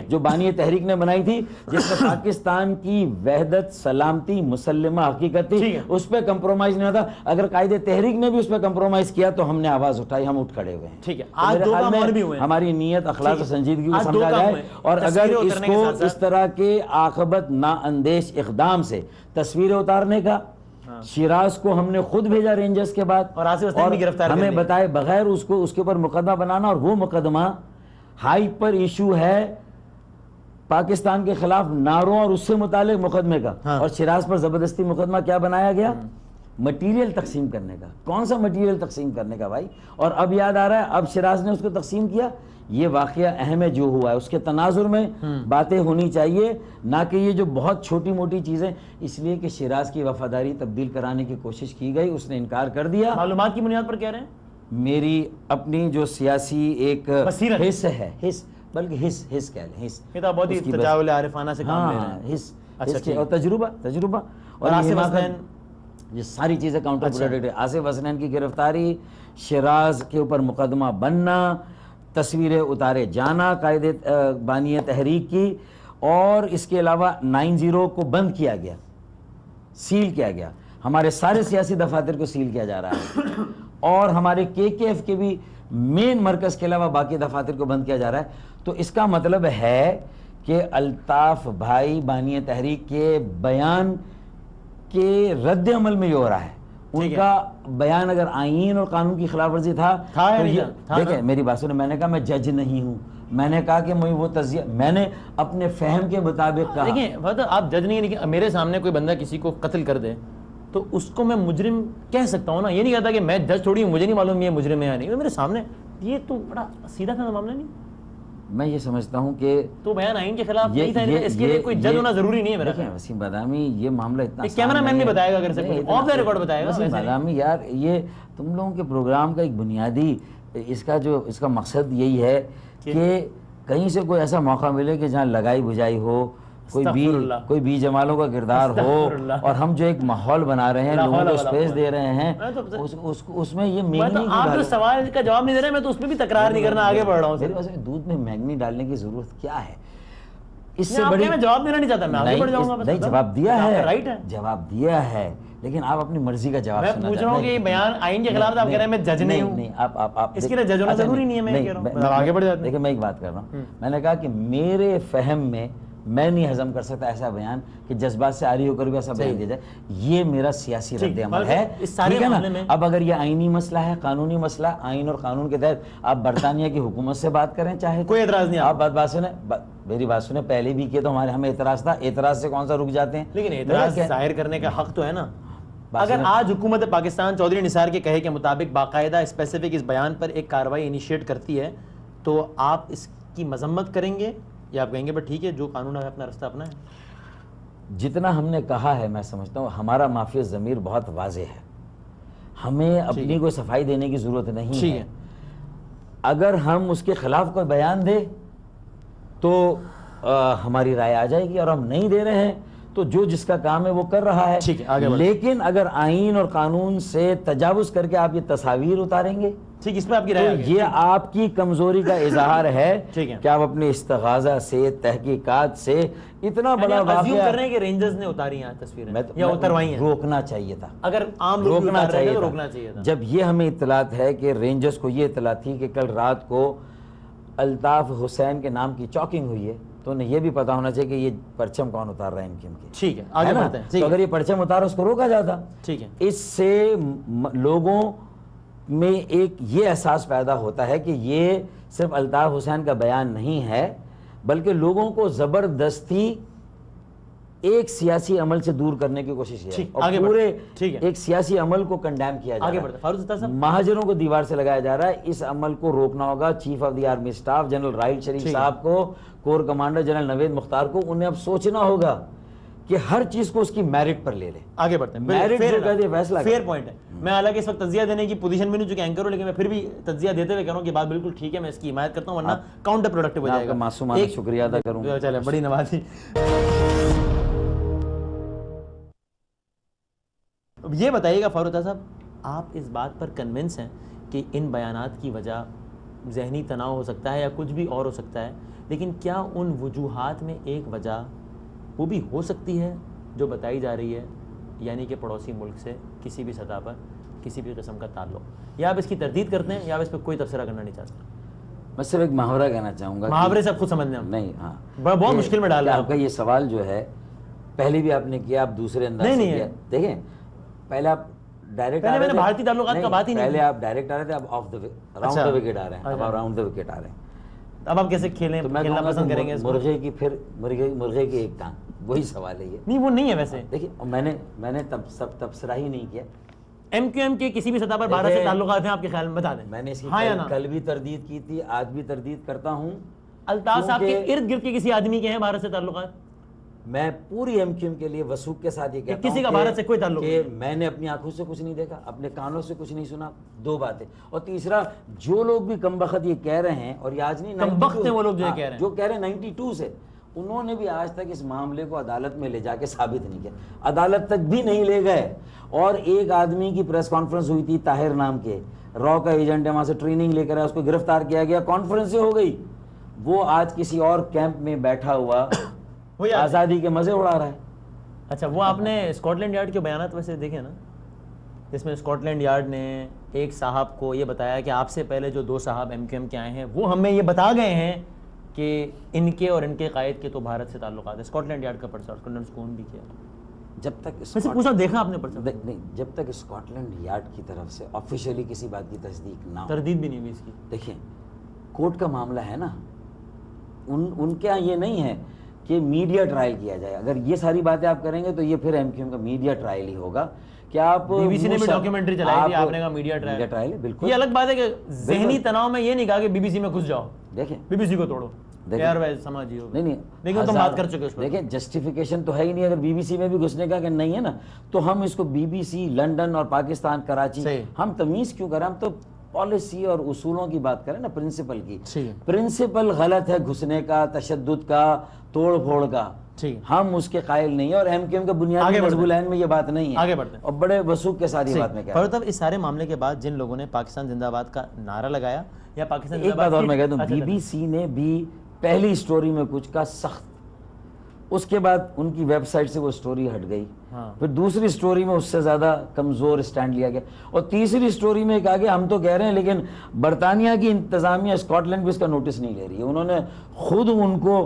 جو بانی تحریک نے بنائی تھی, جس میں پاکستان کی وحدت, سلامتی, مسلمہ حقیقت تھی, اس پہ کمپرومائز نہیں ہوتا. اگر قائد تحریک نے بھی اس پہ کمپرومائز کیا تو ہم نے آواز اٹھائی, ہم اٹھ کھڑے ہوئے ہیں. ٹھیک ہے, آج دو کام اور بھی ہوئے ہیں. ہماری نیت, اخلاق و سنجیدگی کو سمجھا جائے, اور اگر اس کو اس طرح کے عاقبت نااندیش اقدام سے تصویریں اتارنے کا, شیراز کو ہم نے خود بھیجا رینجرز کے بعد, اور ہمیں بتائے بغیر اس کے اوپر مقدمہ بنانا, اور وہ مقدمہ ہائپر ایشو ہے پاکستان کے خلاف نعروں اور اس سے متعلق مقدمے کا, اور شیراز پر زبردستی مقدمہ کیا بنایا گیا, مٹیریل تقسیم کرنے کا. کون سا مٹیریل تقسیم کرنے کا بھائی؟ اور اب یاد آ رہا ہے اب شیراز نے اس کو تقسیم کیا. یہ واقعہ اہم ہے جو ہوا ہے, اس کے تناظر میں باتیں ہونی چاہیے, نہ کہ یہ جو بہت چھوٹی موٹی چیزیں. اس لیے کہ شیراز کی وفاداری تبدیل کرانے کی کوشش کی گئی, اس نے انکار کر دیا. معلومات کی بنیاد پر کہہ رہے ہیں؟ میری اپنی جو سیاسی ایک بصیرت حص ہے, بلکہ حص کہہ لیں, حص, یہ تو بہت ہی تجاوز عارفانہ سے کام لے رہے ہیں. حص اچھا اور تجربہ اور آصف حسنین, یہ ساری چیزیں کاؤنٹر پروڈکٹ ہے. آصف حسنین کی گرفتاری, شیراز کے اوپر مقدمہ بننا, تصویریں اتارے جانا قائد بانی تحریک کی, اور اس کے علاوہ 90 کو بند کیا گیا, سیل کیا گیا. ہمارے سارے سیاسی دفاتر کو سیل کیا جا رہا ہے, اور ہمارے KKF کے بھی مین مرکز کے علاوہ باقی دفاتر کو بند کیا جا رہا ہے. تو اس کا مطلب ہے کہ الطاف بھائی بانی تحریک کے بیان کے رد عمل میں یہ ہو رہا ہے. ان کا بیان اگر آئین اور قانون کی خلاف ورزی تھا تو یہ دیکھیں میری بات سنیں, میں نے کہا میں جج نہیں ہوں, میں نے کہا کہ مجھے وہ تجزیہ میں نے اپنے فہم کے مطابق کہا. دیکھیں آپ جج نہیں ہیں, لیکن میرے سامنے کوئی بندہ کسی کو قتل کر دے تو اس کو میں مجرم کہہ سکتا ہوں نا. یہ نہیں کہتا کہ میں جج تھوڑی ہوں, مجھے نہیں معلوم یہ مجرم ہے یا نہیں, میرے سامنے. یہ تو بڑا سیدھا سا معاملہ نہیں. میں یہ سمجھتا ہوں کہ تو بیان آئین کے خلاف نہیں تھا, اس کے لیے کوئی جج ہونا ضروری نہیں ہے میرا. دیکھیں وسیم بادامی, یہ معاملہ اتنا کیمرہ مین نہیں بتائے گا, اگر سے آف دا ریکارڈ بتائے گا. وسیم بادامی یار, یہ تم لوگوں کے پروگرام کا ایک بنیادی اس کا مقصد یہی ہے کہ کہیں سے کوئی ایسا موقع ملے کہ جہاں لگائی بجائی ہو, کوئی بی جمالوں کا کردار ہو, اور ہم جو ایک ماحول بنا رہے ہیں, لوگوں کو سپیس دے رہے ہیں, اس میں یہ مینگنی. آپ جو سوال کا جواب نہیں دے رہے, میں تو اس میں بھی تکرار نہیں کرنا, آگے بڑھ رہا ہوں. میرے پاس دودھ میں مینگنی ڈالنے کی ضرورت کیا ہے؟ اس سے بڑی میں جواب دینا نہیں چاہتا, میں آگے بڑھ جاؤں گا. نہیں, جواب دیا ہے, رائٹ ہے, جواب دیا ہے, لیکن آپ اپنی مرضی کا جواب سننا. میں پوچھ رہا ہوں کہ یہ بیان آئین کے خلاف آپ کہہ رہے ہیں میں جج نہیں ہوں. نہیں, آپ اس کے لیے جج ہونا ضروری نہیں ہے. میں کہہ رہا ہوں آگے بڑھ جاتے ہیں. دیکھیں میں ایک بات کر رہا ہوں, میں نے کہا کہ میرے فہم میں نہیں ہضم کر سکتا ایسا بیان کہ جذبات سے عاری ہو کر بھی ایسا بیان دیا جائے. یہ میرا سیاسی رد عمل ہے, ٹھیک ہے نا. اب اگر یہ آئینی مسئلہ ہے, قانونی مسئلہ, آئین اور قانون کے تحت آپ برطانیہ کی حکومت سے بات کریں, چاہے کوئی اعتراض نہیں. آپ بات سنیں, میری بات سنیں, پہلے بھی کیے تو ہمیں اعتراض تھا, اعتراض سے کون سا رک جاتے ہیں. لیکن اعتراض ظاہر کرنے کا حق تو ہے نا. اگر آج حکومت پاکستان چودھری نثار کے کہے کے مطابق باقاعدہ اسپیسیفک اس بیان پر ایک کارروائی انیشیٹ کرتی ہے, تو آپ اس کی مذمت کریں گے یا آپ کہیں گے بس ٹھیک ہے جو قانون ہے اپنا رستہ اپنا ہے؟ جتنا ہم نے کہا ہے, میں سمجھتا ہوں ہمارا معافی ضمیر بہت واضح ہے, ہمیں اپنی کوئی صفائی دینے کی ضرورت نہیں ہے. اگر ہم اس کے خلاف کوئی بیان دیں تو ہماری رائے آ جائے گی, اور ہم نہیں دے رہے ہیں تو جو جس کا کام ہے وہ کر رہا ہے. لیکن اگر آئین اور قانون سے تجاوز کر کے آپ یہ تصاویر اتاریں گے, ٹھیک, اس پہ آپ کی رائے, یہ آپ کی کمزوری کا اظہار ہے کہ آپ اپنے استغاثہ سے, تحقیقات سے اتنا بڑا واقعہ کر رہے ہیں کہ رینجرز نے اتاری ہیں تصویریں یا اتروائی ہیں. روکنا چاہیے تھا, اگر عام لوگ روکنا چاہیے تھا. جب یہ ہمیں اطلاعات ہے کہ رینجرز کو یہ اطلاع تھی کہ کل رات کو الطاف حسین کے نام کی چاکنگ ہوئی ہے, تو انہیں یہ بھی پتا ہونا چاہیے کہ یہ پرچم کون اتار رہا ہے ان کے. ٹھیک ہے, آگے بڑھتے ہیں. تو اگر یہ پرچم اتارا, اس کو روکا جاتا. ٹھیک ہے, اس سے لوگوں میں ایک یہ احساس پیدا ہوتا ہے کہ یہ صرف الطاف حسین کا بیان نہیں ہے, بلکہ لوگوں کو زبردستی ایک سیاسی عمل سے دور کرنے کی کوشش ہے, اور پورے ایک سیاسی عمل کو کنڈیم کیا جا رہا ہے. مہاجروں کو دیوار سے لگایا جا رہا ہے. اس عمل کو روکنا ہوگا chief of the army staff general Raheel Sharif صاحب کو, کور کمانڈر جنرل نوید مختار کو. انہیں اب سوچنا ہوگا کہ ہر چیز کو اس کی میرٹ پر لے لیں. آگے بڑھتے ہیں. میرٹ جو کہتے ہیں فیصلہ فیئر پوائنٹ ہے. میں حالانکہ اس وقت تجزیہ دینے کی پوزیشن میں نہیں چونکہ اینکر ہوں, لیکن میں پھر بھی تجزیہ دیتے ہوئے کہہ رہا ہوں کہ بات بالکل ٹھیک ہے, میں اس کی حمایت کرتا ہوں, ورنہ کاؤنٹر پروڈکٹیو ہو جائے گا. معصومانہ شکریہ ادا کروں. چلے, بڑی نوازی. یہ بتائیے گا فاروق صاحب, آپ اس بات پر کنونس ہیں کہ ان بیانات کی وجہ ذہنی تناؤ ہو سکتا ہے یا کچھ بھی اور ہو سکتا ہے, لیکن کیا ان وجوہات میں ایک وجہ وہ بھی ہو سکتی ہے جو بتائی جا رہی ہے, یعنی کہ پڑوسی ملک سے کسی بھی سطح پر کسی بھی قسم کا تعلق, یا آپ اس کی تردید کرتے ہیں یا آپ اس پہ کوئی تبصرہ کرنا نہیں چاہتے؟ میں صرف ایک محاورہ کہنا چاہوں گا. محاورے سے آپ خود سمجھنے نہیں, ہاں بہت مشکل میں ڈال رہا. آپ کا یہ سوال جو ہے پہلے بھی آپ نے کیا, آپ دوسرے انداز سے کیا. دیکھیں پہلے آپ ڈائریکٹ میں نے بھارتی تعلقات کا بات ہی نہیں, پہلے آپ ڈائریکٹ آ رہے تھے, اب off the round the wicket آ رہے ہیں, اب آپ راؤنڈ دا وکٹ آ رہے ہیں. اب آپ کیسے کھیلیں, کھیلنا پسند کریں گے؟ مرغے کی پھر مرغے کی ایک ٹانگ, وہی سوال ہے یہ. نہیں وہ نہیں ہے ویسے. دیکھیے میں نے تبصرہ ہی نہیں کیا, ایم کیو ایم کے کسی بھی سطح پر بھارت سے تعلقات ہیں آپ کے خیال میں؟ بتا دیں. میں نے اس کی ہاں یا نا؟ کل بھی تردید کی تھی, آج بھی تردید کرتا ہوں. الطاف صاحب کے ارد گرد کے کسی آدمی کے ہیں بھارت سے تعلقات؟ میں پوری ایم کیو ایم کے لیے وثوق کے ساتھ یہ کہتا ہوں کسی کا بھارت سے کوئی تعلق کہ میں نے اپنی آنکھوں سے کچھ نہیں دیکھا, اپنے کانوں سے کچھ نہیں سنا. 2 باتیں. اور تیسرا, جو لوگ بھی کم بخت یہ کہہ رہے ہیں, اور یہ آج نہیں, کم بخت ہیں وہ لوگ جو کہہ رہے ہیں, جو کہہ رہے ہیں 92 سے, انہوں نے بھی آج تک اس معاملے کو عدالت میں لے جا کے ثابت نہیں کیا, عدالت تک بھی نہیں لے گئے. اور ایک آدمی کی پریس کانفرنس ہوئی تھی, طاہر نام کے, را کا ایجنٹ ہے, وہاں سے ٹریننگ لے کر آیا, اس کو گرفتار کیا گیا, کانفرنس سے ہو گئی. وہ آج کسی اور کیمپ میں بیٹھا ہوا آزادی کے مزے اڑا رہا ہے. اچھا, وہ آپ نے اسکاٹ لینڈ یارڈ کے بیانات ویسے دیکھے نا, جس میں اسکاٹ لینڈ یارڈ نے ایک صاحب کو یہ بتایا کہ آپ سے پہلے جو 2 صاحب ایم کیو ایم کے آئے ہیں وہ ہمیں یہ بتا گئے ہیں کہ ان کے اور ان کے قائد کے تو بھارت سے تعلقات ہیں. اسکاٹ لینڈ یارڈ کا پرچہ اسکاٹ لینڈ کون بھی کیا, جب تک پوچھا دیکھا آپ نے پرچہ نہیں, جب تک اسکاٹ لینڈ یارڈ کی طرف سے آفیشیلی کسی بات کی تصدیق نہ ہو, تردید بھی نہیں ہوئی اس کی. دیکھیں کورٹ کا معاملہ ہے نا, ان کے یہاں یہ نہیں ہے کہ میڈیا ٹرائل کیا جائے. اگر یہ ساری باتیں آپ کریں گے تو یہ پھر ایم کیو ایم کا میڈیا ٹرائل ہی ہوگا. کہ آپ بی بی سی نے بھی ڈاکیومنٹری چلائی تھی, آپ نے کہا میڈیا ٹرائل ہے. بالکل, یہ الگ بات ہے کہ ذہنی تناؤ میں یہ نہیں کہا کہ بی بی سی میں گھس جاؤ, دیکھیں بی بی سی کو توڑو یار ویسے سمجھیے. نہیں, لیکن تم بات کر چکے اس پر. دیکھیں جسٹیفیکیشن تو ہے ہی نہیں. اگر بی بی سی میں بھی گھسنے کا کہ نہیں ہے نا, تو ہم اس کو بی بی سی لنڈن اور پاکستان کراچی, ہم تمیز کیوں کریں؟ ہم تو پالیسی اور اصولوں کی بات کریں نا, پرنسپل کی. پرنسپل غلط ہے گھسنے کا, تشدد کا, توڑ پھوڑ کا, ہم اس کے قائل نہیں ہیں. اور ایم کیو ایم کا بنیادی مضمون میں یہ بات نہیں ہے. آگے بڑھتے ہیں اور بڑے وثوق کے ساتھ یہ بات میں کہہ رہا ہوں. اس سارے معاملے کے بعد جن لوگوں نے پاکستان زندہ باد کا نعرہ لگایا یا پاکستان ایک بات اور میں کہہ دوں, بی بی سی نے بھی پہلی سٹوری میں کچھ کا سخت, اس کے بعد ان کی ویب سائٹ سے وہ سٹوری ہٹ گئی. پھر دوسری سٹوری میں اس سے زیادہ کمزور سٹینڈ لیا گیا, اور تیسری سٹوری میں کہا کہ ہم تو کہہ رہے ہیں لیکن برطانیہ کی انتظامیہ اسکاٹ لینڈ بھی اس کا نوٹس نہیں لے رہی ہے. انہوں نے خود ان کو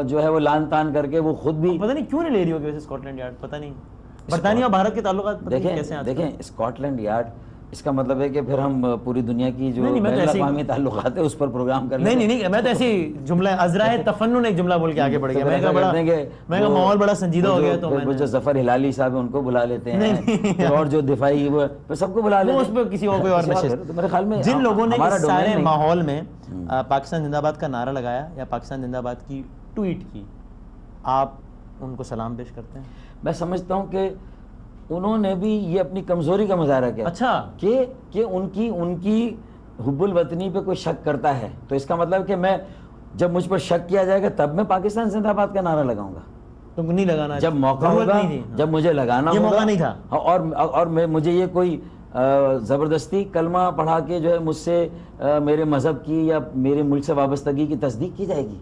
جو ہے وہ لان تان کر کے وہ خود بھی پتہ نہیں کیوں نہیں لے رہی ہوگی ویسے اسکاٹ لینڈ یارڈ, پتہ نہیں برطانیہ اور بھارت کے تعلقات کیسے ہیں. دیکھیں اسکاٹ لینڈ یارڈ, اس کا مطلب ہے کہ پھر ہم پوری دنیا کی جو بین الاقوامی تعلقات ہے اس پر پروگرام کر لیں. نہیں, میں تو ایسی جملہ عذرائے تفنن ایک جملہ بول کے آگے بڑھ گیا. میں کہا ماحول بڑا سنجیدہ ہو گیا, تو وہ جو ظفر ہلالی صاحب ہیں ان کو بلا لیتے ہیں, اور جو دفاعی وہ سب کو بلا لیتے ہیں, اس پہ کسی اور کوئی اور نشست. میرے خیال میں جن لوگوں نے اس سارے ماحول میں پاکستان زندہ باد کا نعرہ لگایا یا پاکستان زندہ باد کی ٹویٹ کی, آپ ان کو سلام پیش کرتے ہیں؟ میں سمجھتا ہوں کہ انہوں نے بھی یہ اپنی کمزوری کا مظاہرہ کیا. اچھا, کہ ان کی حب الوطنی پہ کوئی شک کرتا ہے, تو اس کا مطلب کہ میں جب مجھ پر شک کیا جائے گا تب میں پاکستان زندہ باد کا نعرہ لگاؤں گا. تم کو نہیں لگانا جب موقع ہوگا, جب مجھے لگانا ہوگا. یہ موقع نہیں تھا. اور مجھے یہ کوئی زبردستی کلمہ پڑھا کے جو ہے مجھ سے میرے مذہب کی یا میرے ملک سے وابستگی کی تصدیق کی جائے گی.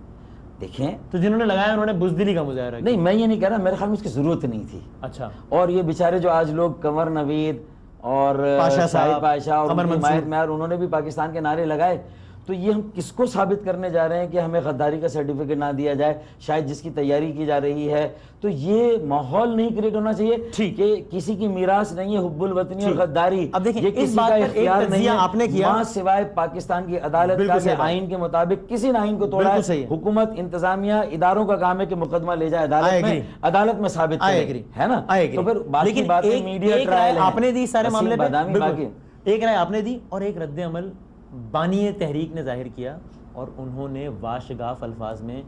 دیکھیں تو جنہوں نے لگایا انہوں نے بزدلی کا مظاہرہ کیا. نہیں, میں یہ نہیں کہہ رہا, میرے خیال میں اس کی ضرورت نہیں تھی. اچھا, اور یہ بیچارے جو آج لوگ کنور نوید اور شاہد پاشا اور حمایت معیار, انہوں نے بھی پاکستان کے نعرے لگائے, تو یہ ہم کس کو ثابت کرنے جا رہے ہیں کہ ہمیں غداری کا سرٹیفکیٹ نہ دیا جائے, شاید جس کی تیاری کی جا رہی ہے. تو یہ ماحول نہیں کریٹ ہونا چاہیے کہ کسی کی میراث نہیں ہے حب الوطنی اور غداری. اب دیکھیں اس بات پر ایک تجزیہ آپ نے کیا, وہاں سوائے پاکستان کی عدالت کا کہ آئین کے مطابق کسی نے آئین کو توڑا ہے, حکومت انتظامیہ اداروں کا کام ہے کہ مقدمہ لے جائے عدالت میں ثابت کرے, ہے نا. تو پھر باقی باتیں میڈیا ٹرائل آپ نے دی سارے معاملے پہ, ایک رائے آپ نے دی اور ایک رد عمل بانی تحریک نے ظاہر کیا, اور انہوں نے واشگاف الفاظ میں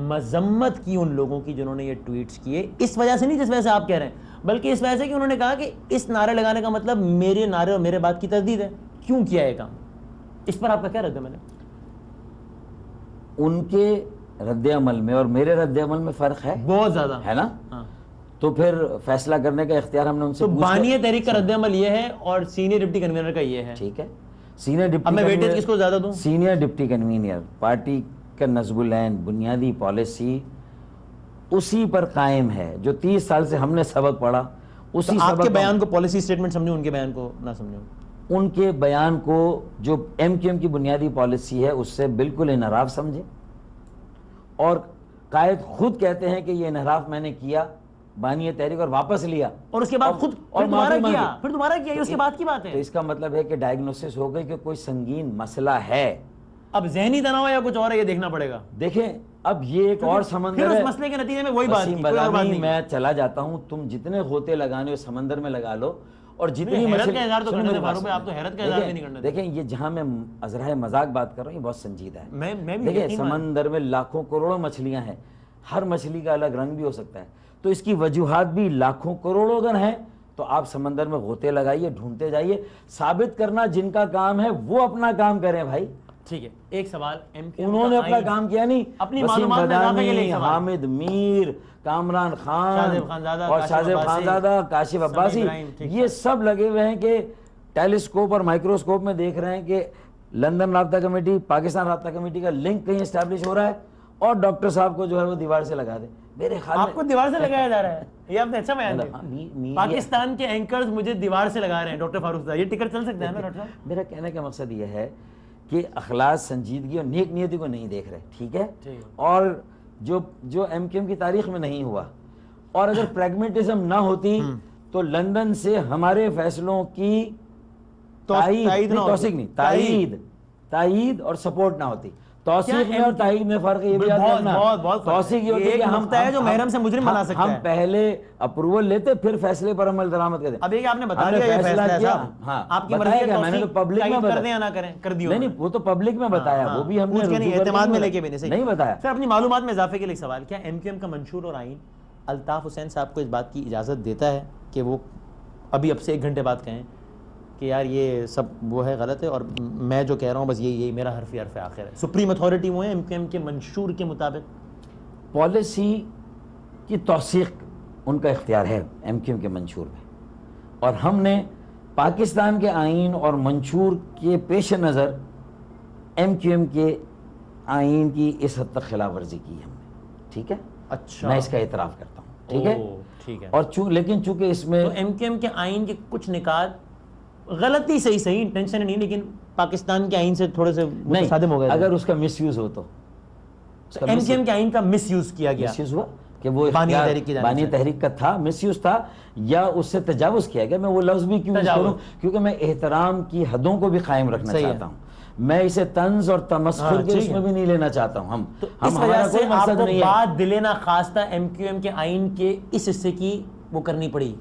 مذمت کی ان لوگوں کی جنہوں نے یہ ٹویٹس کیے. اس وجہ سے نہیں جس وجہ سے آپ کہہ رہے ہیں, بلکہ اس وجہ سے کہ انہوں نے کہا کہ اس نعرے لگانے کا مطلب میرے نعرے اور میرے بات کی تردید ہے. کیوں کیا یہ کام؟ اس پر آپ کا کیا رد عمل ہے؟ ان کے رد عمل میں اور میرے رد عمل میں فرق ہے, بہت زیادہ ہے نا. تو پھر فیصلہ کرنے کا اختیار ہم نے ان سے پوچھا. بانی تحریک کا رد عمل یہ ہے اور سینئر ڈپٹی کنوینر کا یہ ہے. ٹھیک ہے, سینئر ڈپٹی, میں ویٹیج کس کو زیادہ دوں؟ سینئر ڈپٹی کنوینر پارٹی کا نصب العین بنیادی پالیسی اسی پر قائم ہے جو 30 سال سے ہم نے سبق پڑھا. اسی آپ کے بیان کو پالیسی سٹیٹمنٹ سمجھوں, ان کے بیان کو نہ سمجھوں؟ ان کے بیان کو جو ایم کیو ایم کی بنیادی پالیسی ہے اس سے بالکل انحراف سمجھے, اور قائد خود کہتے ہیں کہ یہ انحراف میں نے کیا بانی تحریک اور واپس لیا, اور اس کے بعد خود اور دوبارہ کیا, پھر دوبارہ کیا, یہ اس کے بعد کی بات ہے. تو اس کا مطلب ہے کہ ڈائگنوسس ہو گئی کہ کوئی سنگین مسئلہ ہے. اب ذہنی تناؤ یا کچھ اور ہے یہ دیکھنا پڑے گا. دیکھیں اب یہ ایک اور سمندر ہے, اس مسئلے کے نتیجے میں وہی بات میں چلا جاتا ہوں, تم جتنے غوطے لگانے ہو سمندر میں لگا لو, اور جتنی حیرت کا اظہار تو کرنے دیں فاروق بھائی، آپ تو حیرت کا اظہار بھی نہیں کرنے دیں. دیکھیں یہ جہاں میں ازرائے مذاق بات کر رہا ہوں یہ بہت سنجیدہ ہے. میں بھی دیکھیں سمندر میں لاکھوں کروڑوں مچھلیاں ہیں، ہر مچھلی کا الگ رنگ بھی ہو سکتا ہے، تو اس کی وجوہات بھی لاکھوں کروڑوں اگر ہیں تو آپ سمندر میں غوطے لگائیے، ڈھونڈتے جائیے، ثابت کرنا جن کا کام ہے وہ اپنا کام کریں بھائی. ٹھیک ہے، ایک سوال انہوں نے اپنا کام کیا نہیں. اپنی وسیم معلومات میں اضافے کے لیے بدامی، ایک سوال. حامد میر، کامران خان شاہزیب خانزادہ، اور کاشف شاہزیب عباسی، خانزادہ، کاشف سمیع عباسی، ابراہیم، ٹھیک یہ سب لگے ہوئے ہیں کہ ٹیلیسکوپ اور مائکروسکوپ میں دیکھ رہے ہیں کہ لندن رابطہ کمیٹی، پاکستان رابطہ کمیٹی کا لنک کہیں اسٹیبلش ہو رہا ہے اور ڈاکٹر صاحب کو جو ہے وہ دیوار سے لگا دے. میرے خیال آپ کو دیوار سے لگایا جا رہا ہے، یہ آپ نے اچھا بیان دیا. پاکستان کے اینکرز مجھے دیوار سے لگا رہے ہیں ڈاکٹر فاروق صاحب، یہ ٹکٹ چل سکتا ہے نا ڈاکٹر صاحب؟ میرا کہنے کا مقصد یہ ہے کہ اخلاص، سنجیدگی اور نیک نیتی کو نہیں دیکھ رہے، ٹھیک ہے؟ اور جو ایم کیو ایم کی تاریخ میں نہیں ہوا، اور اگر پریگمیٹزم نہ ہوتی تو لندن سے ہمارے فیصلوں کی تائید اور سپورٹ نہ ہوتی. توثیق میں اور تائید میں فرق یہ بھی یاد رکھنا. توثیق یہ ہوتی ہے کہ ہم محرم سے مجرم بنا سکتے ہیں، ہم پہلے اپروول لیتے پھر فیصلے پر عمل درآمد کرتے. اب یہ آپ نے بتا دیا یہ فیصلہ ہے صاحب، آپ کی مرضی ہے، میں نے تو پبلک میں کر دیں یا نہ کریں، کر دیو. نہیں وہ تو پبلک میں بتایا، وہ بھی ہم نے اعتماد میں لے کے بھی نہیں بتایا. سر اپنی معلومات میں اضافے کے لیے سوال، کیا ایم کیو ایم کا منشور اور آئین الطاف حسین صاحب کو اس بات کی اجازت دیتا ہے کہ وہ ابھی اب سے 1 گھنٹے بعد کہیں کہ یار یہ سب وہ ہے، غلط ہے، اور میں جو کہہ رہا ہوں بس یہی میرا حرف آخر ہے؟ سپریم اتھارٹی وہ ہے ایم کیو ایم کے منشور کے مطابق. پالیسی کی توثیق ان کا اختیار ہے ایم کیو ایم کے منشور میں، اور ہم نے پاکستان کے آئین اور منشور کے پیش نظر ایم کیو ایم کے آئین کی اس حد تک خلاف ورزی کی ہم نے، ٹھیک ہے؟ اچھا، میں اس کا اعتراف کرتا ہوں، ٹھیک ہے؟ ٹھیک ہے. اور لیکن چونکہ اس میں ایم کیو ایم کے آئین کے کچھ نکات غلطی صحیح انٹینشن نہیں، لیکن پاکستان کے آئین سے تھوڑے سے متصادم ہو گئے. اگر اس کا مس یوز ہو تو ایم کیو ایم کے آئین کا مس یوز کیا گیا، مس یوز ہوا کہ وہ بانی تحریک کا تھا، مس یوز تھا، یا اس سے تجاوز کیا گیا. میں وہ لفظ بھی کیوں یوز کروں؟ کیونکہ میں احترام کی حدوں کو بھی قائم رکھنا چاہتا ہوں. میں اسے طنز اور تمسخر کے اس میں بھی نہیں لینا چاہتا ہوں. اس وجہ سے آپ کو بات دلینا خواستہ ایم کیو ایم کے آئین کے اس حصے کی وہ کرنی پڑی.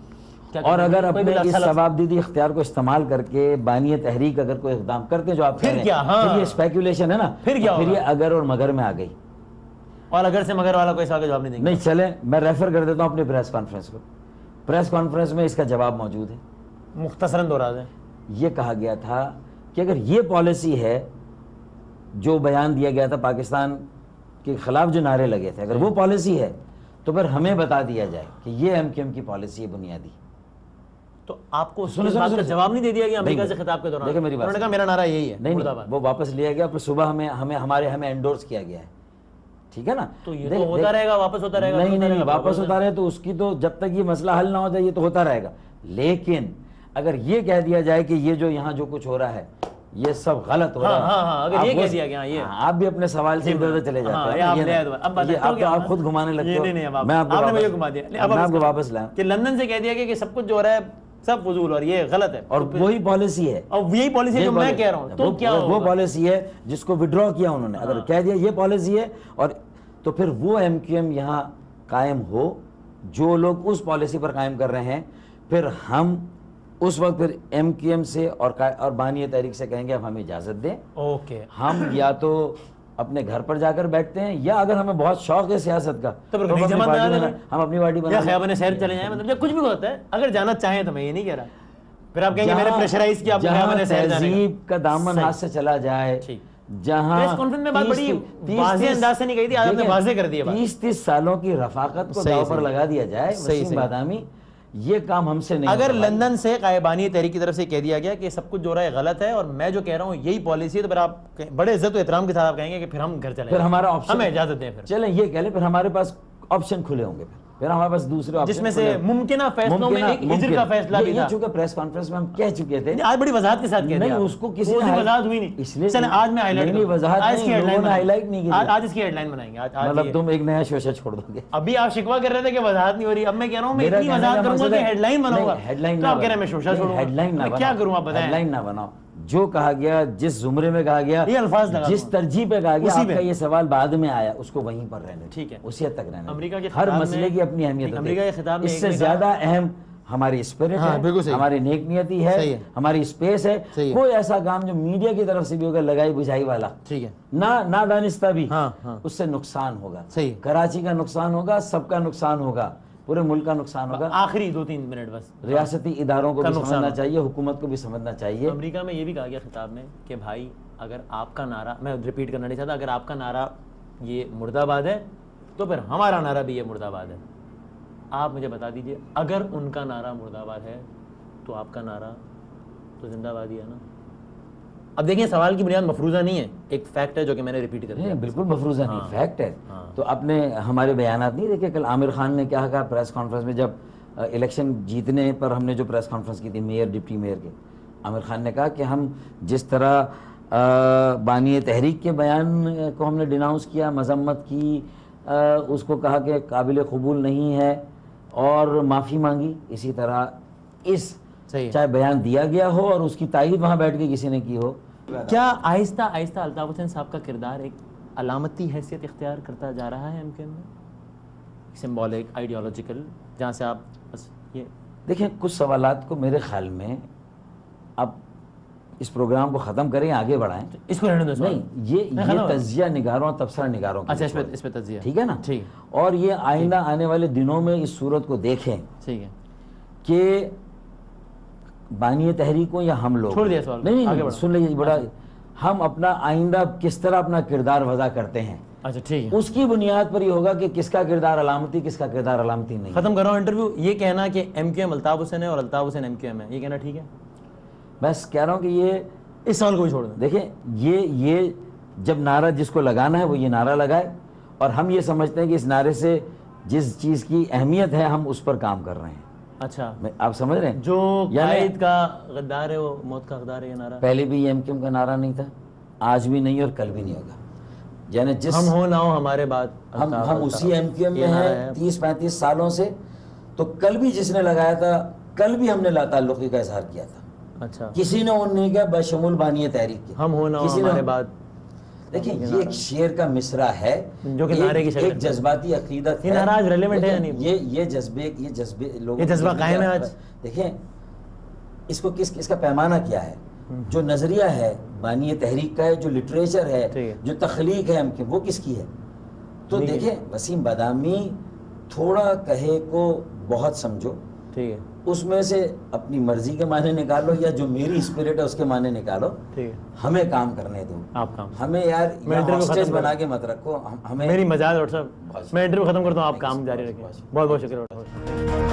اور اگر اپنے اس ثوابدیدی اختیار کو استعمال کر کے بانی تحریک اگر کوئی اقدام کرتے ہیں جو آپ کہہ رہے ہیں، پھر یہ اسپیکولیشن ہے نا، پھر یہ اگر اور مگر میں آ گئی. اور اگر سے مگر والا کوئی سوال کا جواب نہیں دیں گے. نہیں چلیں میں ریفر کر دیتا ہوں اپنی پریس کانفرنس کو. پریس کانفرنس میں اس کا جواب موجود ہے، مختصراً دوہرا دیں. یہ کہا گیا تھا کہ اگر یہ پالیسی ہے جو بیان دیا گیا تھا پاکستان کے خلاف جو نعرے لگے تھے، اگر وہ پالیسی ہے تو پھر ہمیں بتا دیا جائے کہ یہ ایم کیو ایم کی پالیسی ہے بنیادی. تو آپ کو اس بات کا جواب نہیں دے دیا گیا امریکہ سے خطاب کے دوران؟ دیکھیں میری بات، انہوں نے کہا میرا نعرہ یہی ہے. نہیں وہ واپس لیا گیا، پھر صبح ہمیں انڈورس کیا گیا ہے، ٹھیک ہے نا؟ تو یہ تو ہوتا رہے گا، واپس ہوتا رہے گا. نہیں واپس ہوتا رہے تو اس کی تو جب تک یہ مسئلہ حل نہ ہو جائے یہ تو ہوتا رہے گا. لیکن اگر یہ کہہ دیا جائے کہ یہ جو یہاں جو کچھ ہو رہا ہے یہ سب غلط ہو رہا ہے، اگر یہ کہہ دیا گیا، یہ آپ بھی اپنے سوال سے ادھر ادھر چلے جاتے ہیں، آپ خود گھمانے لگتے ہو. میں آپ کو واپس لاؤں کہ لندن سے کہہ دیا گیا کہ سب کچھ جو ہو رہا ہے سب فضول اور یہ غلط ہے، اور وہی پالیسی ہے، اور یہی پالیسی جو میں کہہ رہا ہوں. تو کیا وہ پالیسی ہے جس کو وڈرا کیا انہوں نے. اگر کہہ دیا یہ پالیسی ہے اور تو پھر وہ ایم کیو ایم یہاں قائم ہو جو لوگ اس پالیسی پر قائم کر رہے ہیں، پھر ہم اس وقت پھر ایم کیو ایم سے اور بانی تحریک سے کہیں گے اب ہمیں اجازت دیں. اوکے، ہم یا تو اپنے گھر پر جا کر بیٹھتے ہیں، یا اگر ہمیں بہت شوق ہے سیاست کا تو ہم اپنی پارٹی بنا خیابان سیر چلے جائیں. مطلب کچھ بھی ہوتا ہے، اگر جانا چاہیں تو میں یہ نہیں کہہ رہا. پھر آپ کہیں گے میں نے پریشرائز کیا، جہاں تہذیب کا دامن ہاتھ سے چلا جائے، جہاں پریس کانفرنس میں بات بڑی واضح انداز سے نہیں کہی تھی، آج آپ نے واضح کر دیا. 30 سالوں کی رفاقت کو داؤ پر لگا دیا جائے. وسیم بادامی یہ کام ہم سے نہیں. اگر لندن سے قائبانی تحریک کی طرف سے کہہ دیا گیا کہ سب کچھ جو رہا ہے غلط ہے اور میں جو کہہ رہا ہوں یہی پالیسی ہے، تو پھر آپ بڑے عزت و احترام کے ساتھ آپ کہیں گے کہ پھر ہم گھر چلیں، پھر ہمارا آپشن، ہمیں اجازت دیں. پھر چلیں یہ کہہ لیں، پھر ہمارے پاس آپشن کھلے ہوں گے. پھر ہمارے پاس دوسرے آپشن جس میں سے ممکنہ فیصلوں میں ایک ہجر کا فیصلہ بھی تھا. چونکہ پریس کانفرنس میں ہم کہہ چکے تھے، آج بڑی وضاحت کے ساتھ کہہ دیا. نہیں اس کو کسی نے وضاحت ہوئی نہیں، اس لیے آج میں ہائی لائٹ ہائی لائٹ نہیں کی. آج اس کی ہیڈ لائن بنائیں گے. مطلب تم ایک نیا شوشہ چھوڑ دو گے. ابھی آپ شکوہ کر رہے تھے کہ وضاحت نہیں ہو رہی، اب میں کہہ رہا ہوں میں اتنی وضاحت کروں گا کہ ہیڈ لائن بناؤں گا. تو آپ کہہ رہے ہیں میں شوشہ چھوڑوں گا. ہیڈ لائن نہ بناؤ، کیا کروں آپ بتائیں. ہیڈ لائن نہ بناؤ. جو کہا گیا، جس زمرے میں کہا گیا، یہ الفاظ لگا جس ترجیح پہ کہا گیا، آپ کا یہ سوال بعد میں آیا، اس کو وہیں پر رہنے. ٹھیک ہے، اسی حد تک رہنے. امریکہ کے ہر مسئلے کی اپنی اہمیت امریکہ کے خطاب میں اس سے زیادہ اہم ہماری اسپرٹ ہاں، بالکل ہے, صحیح. ہماری نیک نیتی صحیح ہے, ہے. ہماری اسپیس ہے. صحیح ہے. کوئی ایسا کام جو میڈیا کی طرف سے بھی ہوگا لگائی بجھائی والا, ٹھیک ہے, نہ دانستہ بھی, ہاں ہاں, اس سے نقصان ہوگا. صحیح. کراچی کا نقصان ہوگا, سب کا نقصان ہوگا, پورے ملک کا نقصان ہوگا. آخری 2-3 منٹ بس. ریاستی اداروں کو بھی نقصان سمجھنا ہوگا. چاہیے, حکومت کو بھی سمجھنا چاہیے. امریکہ میں یہ بھی کہا گیا خطاب میں کہ بھائی اگر آپ کا نعرہ, میں ریپیٹ کرنا نہیں چاہتا, اگر آپ کا نعرہ یہ مرد آباد ہے تو پھر ہمارا نعرہ بھی یہ مرد آباد ہے. آپ مجھے بتا دیجئے اگر ان کا نعرہ مرد آباد ہے تو آپ کا نعرہ تو زندہ آبادی ہے نا. اب دیکھیں سوال کی بنیاد مفروضہ نہیں ہے, ایک فیکٹ ہے جو کہ میں نے ریپیٹ کر دیا. بالکل مفروضہ نہیں, فیکٹ ہے. ہاں. تو اپنے ہمارے بیانات نہیں دیکھے, کل عامر خان نے کیا کہا پریس کانفرنس میں, جب الیکشن جیتنے پر ہم نے جو پریس کانفرنس کی تھی میئر ڈپٹی میئر کے, عامر خان نے کہا کہ ہم جس طرح بانی تحریک کے بیان کو ہم نے ڈیناؤنس کیا, مذمت کی, اس کو کہا کہ قابل قبول نہیں ہے اور معافی مانگی, اسی طرح اس چاہے بیان دیا گیا ہو اور اس کی تائید وہاں بیٹھ کے کسی نے کی ہو. کیا آہستہ آہستہ الطاف حسین صاحب کا کردار ایک علامتی حیثیت اختیار کرتا جا رہا ہے ایم کیو ایم میں, سمبولک, آئیڈیالوجیکل, جہاں سے آپ بس یہ دیکھیں کچھ سوالات کو میرے خیال میں اب اس پروگرام کو ختم کریں, آگے بڑھائیں, اس کو رہنے دو. نہیں یہ تجزیہ نگاروں اور تبصرہ نگاروں اچھا اس پہ تجزیہ, ٹھیک ہے نا, ٹھیک, اور یہ آئندہ آنے والے دنوں میں اس صورت کو دیکھیں, ٹھیک ہے, کہ بانی تحریکوں یا ہم لوگ, چھوڑ دیا سوال, نہیں سن لیجیے, بڑا ہم اپنا آئندہ کس طرح اپنا کردار وضع کرتے ہیں, اچھا ٹھیک ہے, اس کی بنیاد پر یہ ہوگا کہ کس کا کردار علامتی, کس کا کردار علامتی نہیں. ختم کر رہا ہوں انٹرویو. یہ کہنا کہ M Q M Altaf Hussain ہے اور Altaf Hussain M Q M ہے, یہ کہنا ٹھیک ہے؟ بس کہہ رہا ہوں کہ یہ اس سوال کو بھی چھوڑ دیں. دیکھیں یہ جب نعرہ جس کو لگانا ہے وہ یہ نعرہ لگائے, اور ہم یہ سمجھتے ہیں کہ اس نعرے سے جس چیز کی اہمیت ہے ہم اس پر کام کر رہے ہیں. اچھا, آپ سمجھ رہے ہیں, جو قائد کا غدار ہے وہ موت کا حقدار ہے, یہ نعرہ پہلے بھی ایم کیو ایم کا نعرہ نہیں تھا, آج بھی نہیں اور کل بھی نہیں ہوگا. یعنی جس ہم ہو نہ ہو ہمارے بات, ہم اسی ایم کیو ایم میں ہیں 30-35 سالوں سے, تو کل بھی جس نے لگایا تھا, کل بھی ہم نے لا تعلقی کا اظہار کیا تھا. اچھا, کسی نے ان نہیں کیا بشمول بانی تحریک کی. ہم ہو نہ ہو ہمارے بات. دیکھیں یہ ایک شعر کا مصرع ہے جو کہ نعرے کی شکل, ایک جذباتی عقیدت ہے. یہ نعرہ ریلیونٹ ہے, یہ جذبے لوگوں, یہ جذبہ قائم ہے آج. دیکھیں اس کو اس کا پیمانہ کیا ہے, جو نظریہ ہے بانی تحریک کا ہے, جو لٹریچر ہے, جو تخلیق ہے وہ کس کی ہے. تو دیکھیں وسیم بادامی تھوڑا کہے کو بہت سمجھو, ٹھیک ہے, اس میں سے اپنی مرضی کے معنی نکالو یا جو میری اسپرٹ ہے اس کے معنی نکالو, ٹھیک ہے, ہمیں کام کرنے دو. آپ کام, ہمیں یار ہاسٹیج بنا کے مت رکھو. ہمیں میری مجال ڈاکٹر صاحب, میں انٹرویو ختم کرتا ہوں, آپ کام جاری رکھیں. بہت بہت شکریہ ڈاکٹر صاحب.